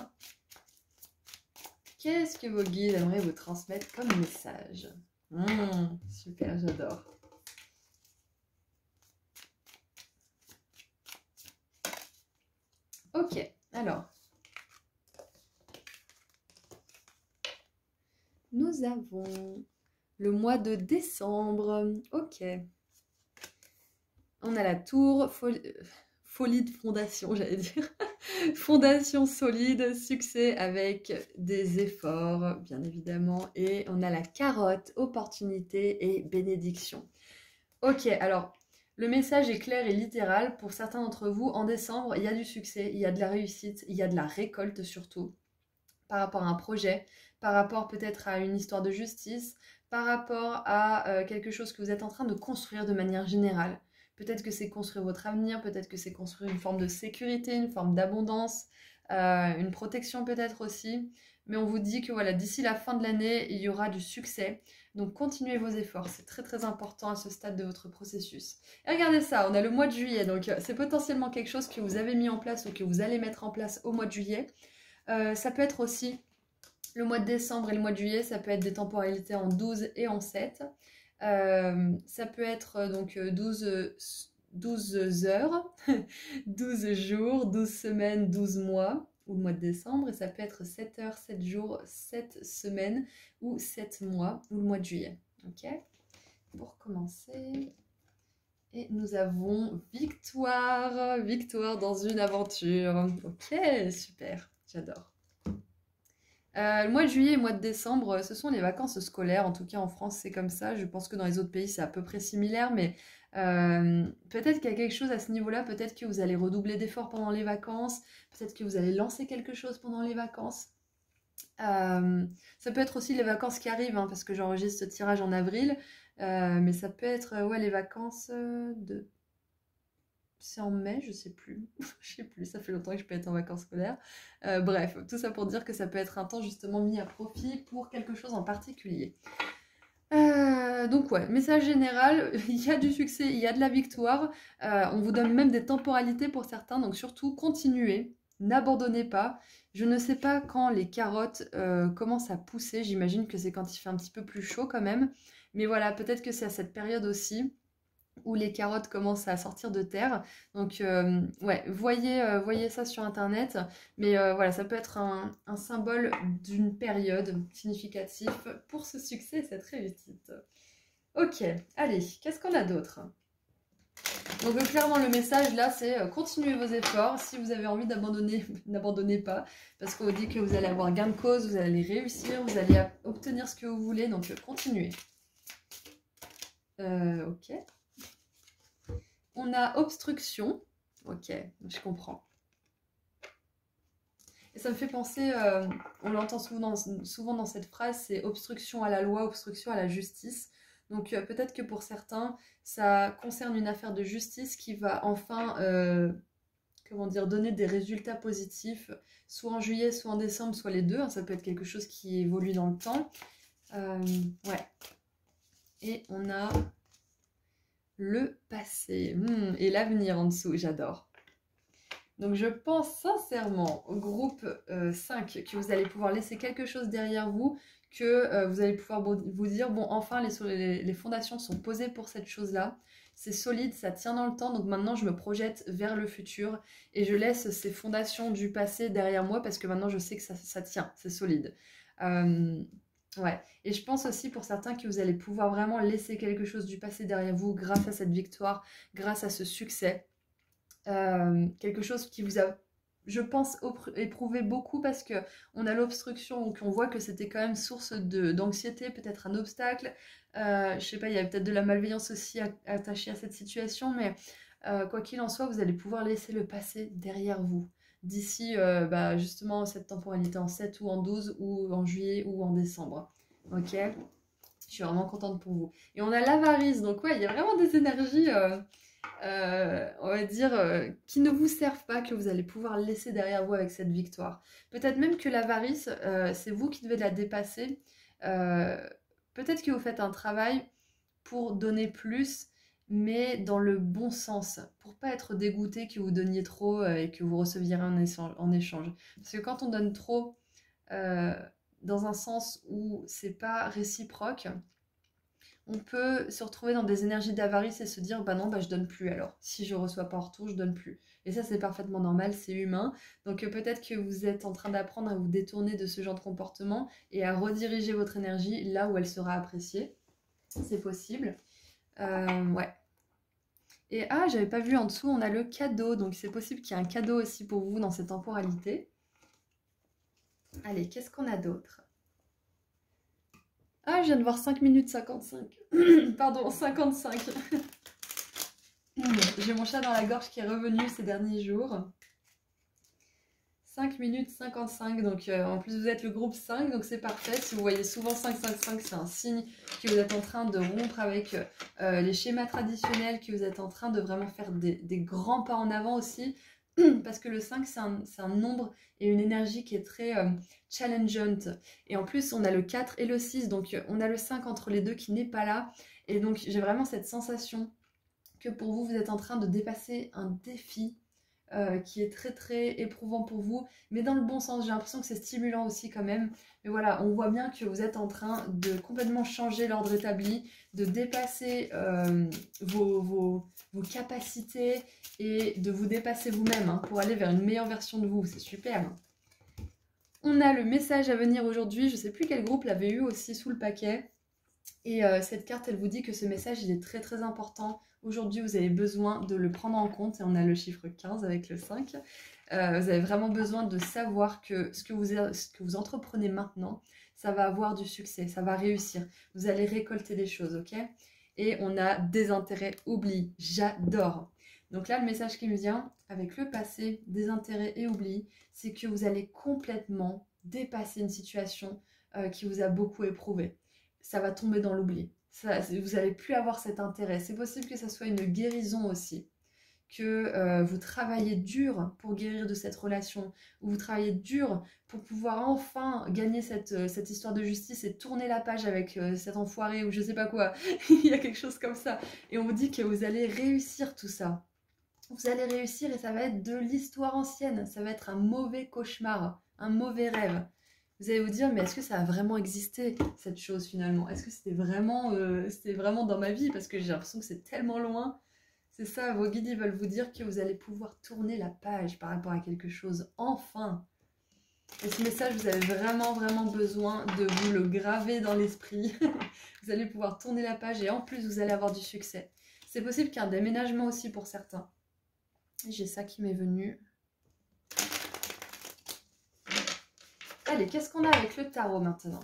Qu'est-ce que vos guides aimeraient vous transmettre comme message? Super, j'adore. Ok, alors... Nous avons le mois de décembre. Ok. On a la tour, folie de fondation, j'allais dire. Fondation solide, succès avec des efforts, bien évidemment. Et on a la carotte, opportunité et bénédiction. Ok, alors, le message est clair et littéral. Pour certains d'entre vous, en décembre, il y a du succès, il y a de la réussite, il y a de la récolte surtout, par rapport à un projet, par rapport peut-être à une histoire de justice, par rapport à quelque chose que vous êtes en train de construire de manière générale. Peut-être que c'est construire votre avenir, peut-être que c'est construire une forme de sécurité, une forme d'abondance, une protection peut-être aussi. Mais on vous dit que voilà, d'ici la fin de l'année, il y aura du succès. Donc continuez vos efforts, c'est très très important à ce stade de votre processus. Et regardez ça, on a le mois de juillet, donc c'est potentiellement quelque chose que vous avez mis en place ou que vous allez mettre en place au mois de juillet. Ça peut être aussi le mois de décembre et le mois de juillet, ça peut être des temporalités en 12 et en 7. Ça peut être donc 12 heures, 12 jours, 12 semaines, 12 mois, ou le mois de décembre. Et ça peut être 7 heures, 7 jours, 7 semaines, ou 7 mois, ou le mois de juillet. Ok? Pour commencer... Et nous avons victoire, victoire dans une aventure. Ok, super, j'adore. Le mois de juillet et le mois de décembre, ce sont les vacances scolaires. En tout cas, en France, c'est comme ça. Je pense que dans les autres pays, c'est à peu près similaire. Mais peut-être qu'il y a quelque chose à ce niveau-là. Peut-être que vous allez redoubler d'efforts pendant les vacances. Peut-être que vous allez lancer quelque chose pendant les vacances. Ça peut être aussi les vacances qui arrivent, hein, parce que j'enregistre ce tirage en avril. Mais ça peut être ouais, les vacances de... C'est en mai, je sais plus. Je sais plus, ça fait longtemps que je peux être en vacances scolaires. Bref, tout ça pour dire que ça peut être un temps justement mis à profit pour quelque chose en particulier. Donc ouais, message général, il y a du succès, il y a de la victoire. On vous donne même des temporalités pour certains, donc surtout continuez, n'abandonnez pas. Je ne sais pas quand les carottes commencent à pousser, j'imagine que c'est quand il fait un petit peu plus chaud quand même. Mais voilà, peut-être que c'est à cette période aussi où les carottes commencent à sortir de terre. Donc ouais, voyez ça sur internet. Mais voilà, ça peut être un symbole d'une période significative pour ce succès et cette réussite. Ok, allez, qu'est-ce qu'on a d'autre? Donc clairement le message là c'est continuez vos efforts, si vous avez envie d'abandonner, n'abandonnez pas, parce qu'on vous dit que vous allez avoir gain de cause, vous allez réussir, vous allez obtenir ce que vous voulez, donc continuez. Ok. On a obstruction, ok, je comprends. Et ça me fait penser, on l'entend souvent dans cette phrase, c'est obstruction à la loi, obstruction à la justice. Donc peut-être que pour certains, ça concerne une affaire de justice qui va enfin, comment dire, donner des résultats positifs, soit en juillet, soit en décembre, soit les deux. Hein, ça peut être quelque chose qui évolue dans le temps. Ouais. Et on a le passé et l'avenir en dessous, j'adore. Donc je pense sincèrement au groupe 5 que vous allez pouvoir laisser quelque chose derrière vous, que vous allez pouvoir vous dire, bon enfin les fondations sont posées pour cette chose-là, c'est solide, ça tient dans le temps, donc maintenant je me projette vers le futur et je laisse ces fondations du passé derrière moi parce que maintenant je sais que ça tient, c'est solide. Ouais, et je pense aussi pour certains que vous allez pouvoir vraiment laisser quelque chose du passé derrière vous grâce à cette victoire, grâce à ce succès. Quelque chose qui vous a, je pense, éprouvé beaucoup parce que on a l'obstruction ou qu'on voit que c'était quand même source d'anxiété, peut-être un obstacle. Je sais pas, il y a peut-être de la malveillance aussi attachée à cette situation, mais quoi qu'il en soit, vous allez pouvoir laisser le passé derrière vous. D'ici justement cette temporalité en 7 ou en 12 ou en juillet ou en décembre. Ok? Je suis vraiment contente pour vous. Et on a l'avarice, donc ouais, il y a vraiment des énergies on va dire, qui ne vous servent pas, que vous allez pouvoir laisser derrière vous avec cette victoire. Peut-être même que l'avarice, c'est vous qui devez la dépasser. Peut-être que vous faites un travail pour donner plus, mais dans le bon sens, pour pas être dégoûté que vous donniez trop et que vous receviez rien en échange. Parce que quand on donne trop dans un sens où c'est pas réciproque, on peut se retrouver dans des énergies d'avarice et se dire bah non, bah je donne plus alors. Si je reçois pas en retour, je donne plus. Et ça, c'est parfaitement normal, c'est humain. Donc peut-être que vous êtes en train d'apprendre à vous détourner de ce genre de comportement et à rediriger votre énergie là où elle sera appréciée. C'est possible. Ouais. Et j'avais pas vu en dessous, on a le cadeau. Donc c'est possible qu'il y ait un cadeau aussi pour vous dans cette temporalité. Allez, qu'est-ce qu'on a d'autre? Je viens de voir 5 minutes 55. Pardon, 55. J'ai mon chat dans la gorge qui est revenu ces derniers jours. 5 minutes 55, donc en plus vous êtes le groupe 5, donc c'est parfait. Si vous voyez souvent 555, c'est un signe que vous êtes en train de rompre avec les schémas traditionnels, que vous êtes en train de vraiment faire des grands pas en avant aussi. Parce que le 5, c'est un nombre et une énergie qui est très challengeante. Et en plus, on a le 4 et le 6, donc on a le 5 entre les deux qui n'est pas là. Et donc, j'ai vraiment cette sensation que pour vous, vous êtes en train de dépasser un défi qui est très très éprouvant pour vous, mais dans le bon sens. J'ai l'impression que c'est stimulant aussi quand même. Mais voilà, on voit bien que vous êtes en train de complètement changer l'ordre établi, de dépasser vos capacités et de vous dépasser vous-même pour aller vers une meilleure version de vous. C'est super. On a le message à venir aujourd'hui. Je ne sais plus quel groupe l'avait eu aussi sous le paquet. Et cette carte, elle vous dit que ce message, il est très très important. Aujourd'hui, vous avez besoin de le prendre en compte. Et on a le chiffre 15 avec le 5. Vous avez vraiment besoin de savoir que ce que vous entreprenez maintenant, ça va avoir du succès, ça va réussir. Vous allez récolter des choses, ok? Et on a désintérêt, oubli. J'adore. Donc là, le message qui me vient avec le passé, désintérêt et oubli, c'est que vous allez complètement dépasser une situation qui vous a beaucoup éprouvé. Ça va tomber dans l'oubli. vous n'allez plus avoir cet intérêt. C'est possible que ça soit une guérison aussi, que vous travaillez dur pour guérir de cette relation, ou vous travaillez dur pour pouvoir enfin gagner cette histoire de justice et tourner la page avec cet enfoiré ou je sais pas quoi. Il y a quelque chose comme ça. Et on vous dit que vous allez réussir tout ça. Vous allez réussir et ça va être de l'histoire ancienne. Ça va être un mauvais cauchemar, un mauvais rêve. Vous allez vous dire, mais est-ce que ça a vraiment existé, cette chose finalement? Est-ce que c'était vraiment dans ma vie? Parce que j'ai l'impression que c'est tellement loin. C'est ça, vos guides, ils veulent vous dire que vous allez pouvoir tourner la page par rapport à quelque chose, enfin. Et ce message, vous avez vraiment, vraiment besoin de vous le graver dans l'esprit. Vous allez pouvoir tourner la page et en plus, vous allez avoir du succès. C'est possible qu'il y ait un déménagement aussi pour certains. J'ai ça qui m'est venu. Allez, qu'est-ce qu'on a avec le tarot maintenant?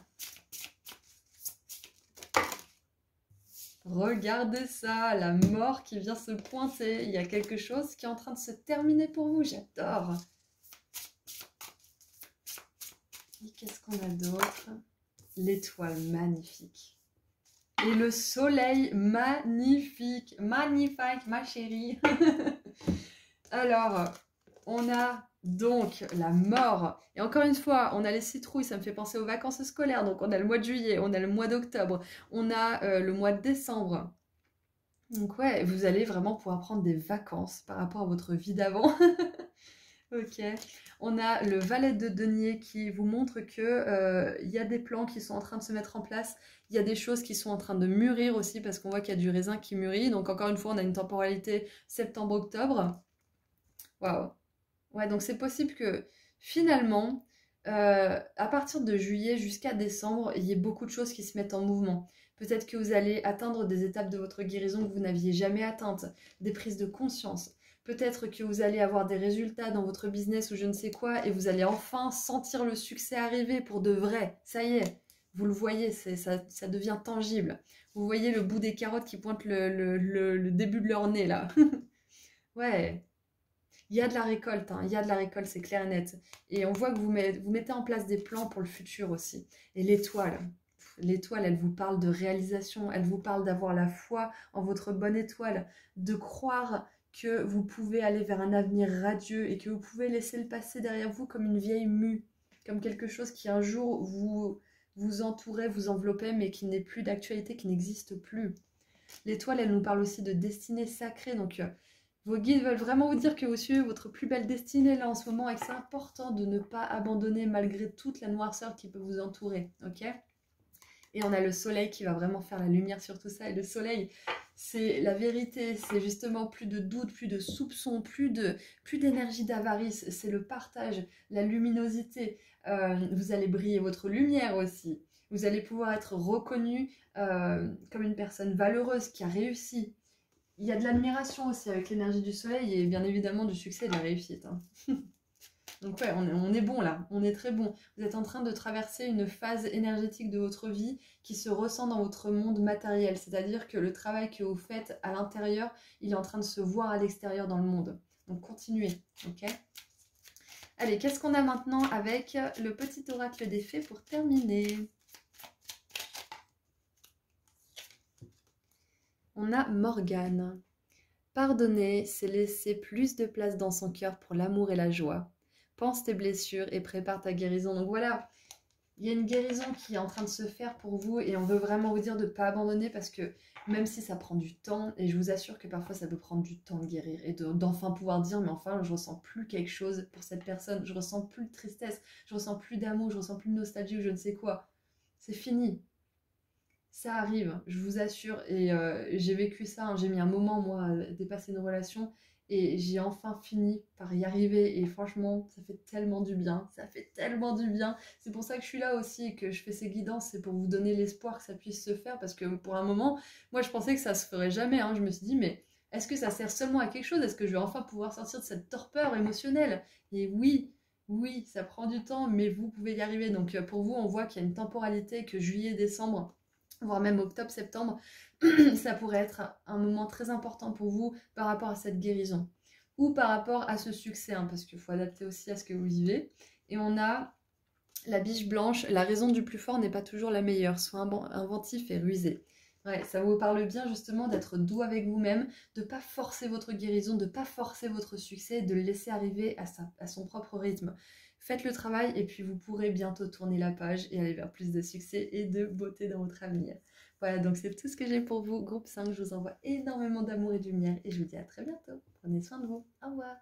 Regardez ça, la mort qui vient se pointer. Il y a quelque chose qui est en train de se terminer pour vous. J'adore. Et qu'est-ce qu'on a d'autre? L'étoile magnifique. Et le soleil magnifique. Magnifique, ma chérie. Alors, on a donc la mort. Et encore une fois, on a les citrouilles, ça me fait penser aux vacances scolaires. Donc on a le mois de juillet, on a le mois d'octobre, on a le mois de décembre. Donc ouais, vous allez vraiment pouvoir prendre des vacances par rapport à votre vie d'avant. Ok. On a le valet de denier qui vous montre que y a des plans qui sont en train de se mettre en place. Il y a des choses qui sont en train de mûrir aussi parce qu'on voit qu'il y a du raisin qui mûrit. Donc encore une fois, on a une temporalité septembre-octobre. Waouh. Ouais, donc c'est possible que finalement, à partir de juillet jusqu'à décembre, il y ait beaucoup de choses qui se mettent en mouvement. Peut-être que vous allez atteindre des étapes de votre guérison que vous n'aviez jamais atteintes, des prises de conscience. Peut-être que vous allez avoir des résultats dans votre business ou je ne sais quoi et vous allez enfin sentir le succès arriver pour de vrai. Ça y est, vous le voyez, ça devient tangible. Vous voyez le bout des carottes qui pointent le début de leur nez là. Ouais. Il y a de la récolte, hein, il y a de la récolte, c'est clair et net. Et on voit que vous mettez en place des plans pour le futur aussi. Et l'étoile, elle vous parle de réalisation, elle vous parle d'avoir la foi en votre bonne étoile, de croire que vous pouvez aller vers un avenir radieux et que vous pouvez laisser le passé derrière vous comme une vieille mue, comme quelque chose qui un jour vous entourait, vous enveloppait, mais qui n'est plus d'actualité, qui n'existe plus. L'étoile, elle nous parle aussi de destinée sacrée, donc vos guides veulent vraiment vous dire que vous suivez votre plus belle destinée là en ce moment et que c'est important de ne pas abandonner malgré toute la noirceur qui peut vous entourer, ok? Et on a le soleil qui va vraiment faire la lumière sur tout ça. Et le soleil, c'est la vérité, c'est justement plus de doute, plus de soupçon, plus d'énergie d'avarice. C'est le partage, la luminosité. Vous allez briller votre lumière aussi. Vous allez pouvoir être reconnu comme une personne valeureuse qui a réussi. Il y a de l'admiration aussi avec l'énergie du soleil et bien évidemment du succès et de la réussite. Hein. Donc ouais, on est bon là, on est très bon. Vous êtes en train de traverser une phase énergétique de votre vie qui se ressent dans votre monde matériel. C'est-à-dire que le travail que vous faites à l'intérieur, il est en train de se voir à l'extérieur dans le monde. Donc continuez, ok? Allez, qu'est-ce qu'on a maintenant avec le petit oracle des fées pour terminer? On a Morgane. Pardonner, c'est laisser plus de place dans son cœur pour l'amour et la joie. Pense tes blessures et prépare ta guérison. Donc voilà, il y a une guérison qui est en train de se faire pour vous et on veut vraiment vous dire de ne pas abandonner parce que même si ça prend du temps, et je vous assure que parfois ça peut prendre du temps de guérir et d'enfin pouvoir dire mais enfin je ressens plus quelque chose pour cette personne, je ressens plus de tristesse, je ressens plus d'amour, je ressens plus de nostalgie ou je ne sais quoi. C'est fini. Ça arrive, je vous assure, et j'ai vécu ça, hein, j'ai mis un moment moi à dépasser une relation et j'ai enfin fini par y arriver et franchement ça fait tellement du bien, ça fait tellement du bien. C'est pour ça que je suis là aussi et que je fais ces guidances, c'est pour vous donner l'espoir que ça puisse se faire parce que pour un moment, moi je pensais que ça se ferait jamais, hein. Je me suis dit mais est-ce que ça sert seulement à quelque chose? Est-ce que je vais enfin pouvoir sortir de cette torpeur émotionnelle? Et oui, oui, ça prend du temps mais vous pouvez y arriver. Donc pour vous on voit qu'il y a une temporalité que juillet-décembre voire même octobre-septembre, ça pourrait être un moment très important pour vous par rapport à cette guérison ou par rapport à ce succès, hein, parce qu'il faut adapter aussi à ce que vous vivez. Et on a la biche blanche, la raison du plus fort n'est pas toujours la meilleure, sois inventif et rusé. Ouais, ça vous parle bien justement d'être doux avec vous-même, de pas forcer votre guérison, de pas forcer votre succès, de le laisser arriver à son propre rythme. Faites le travail et puis vous pourrez bientôt tourner la page et aller vers plus de succès et de beauté dans votre avenir. Voilà, donc c'est tout ce que j'ai pour vous. Groupe 5, je vous envoie énormément d'amour et de lumière et je vous dis à très bientôt. Prenez soin de vous. Au revoir.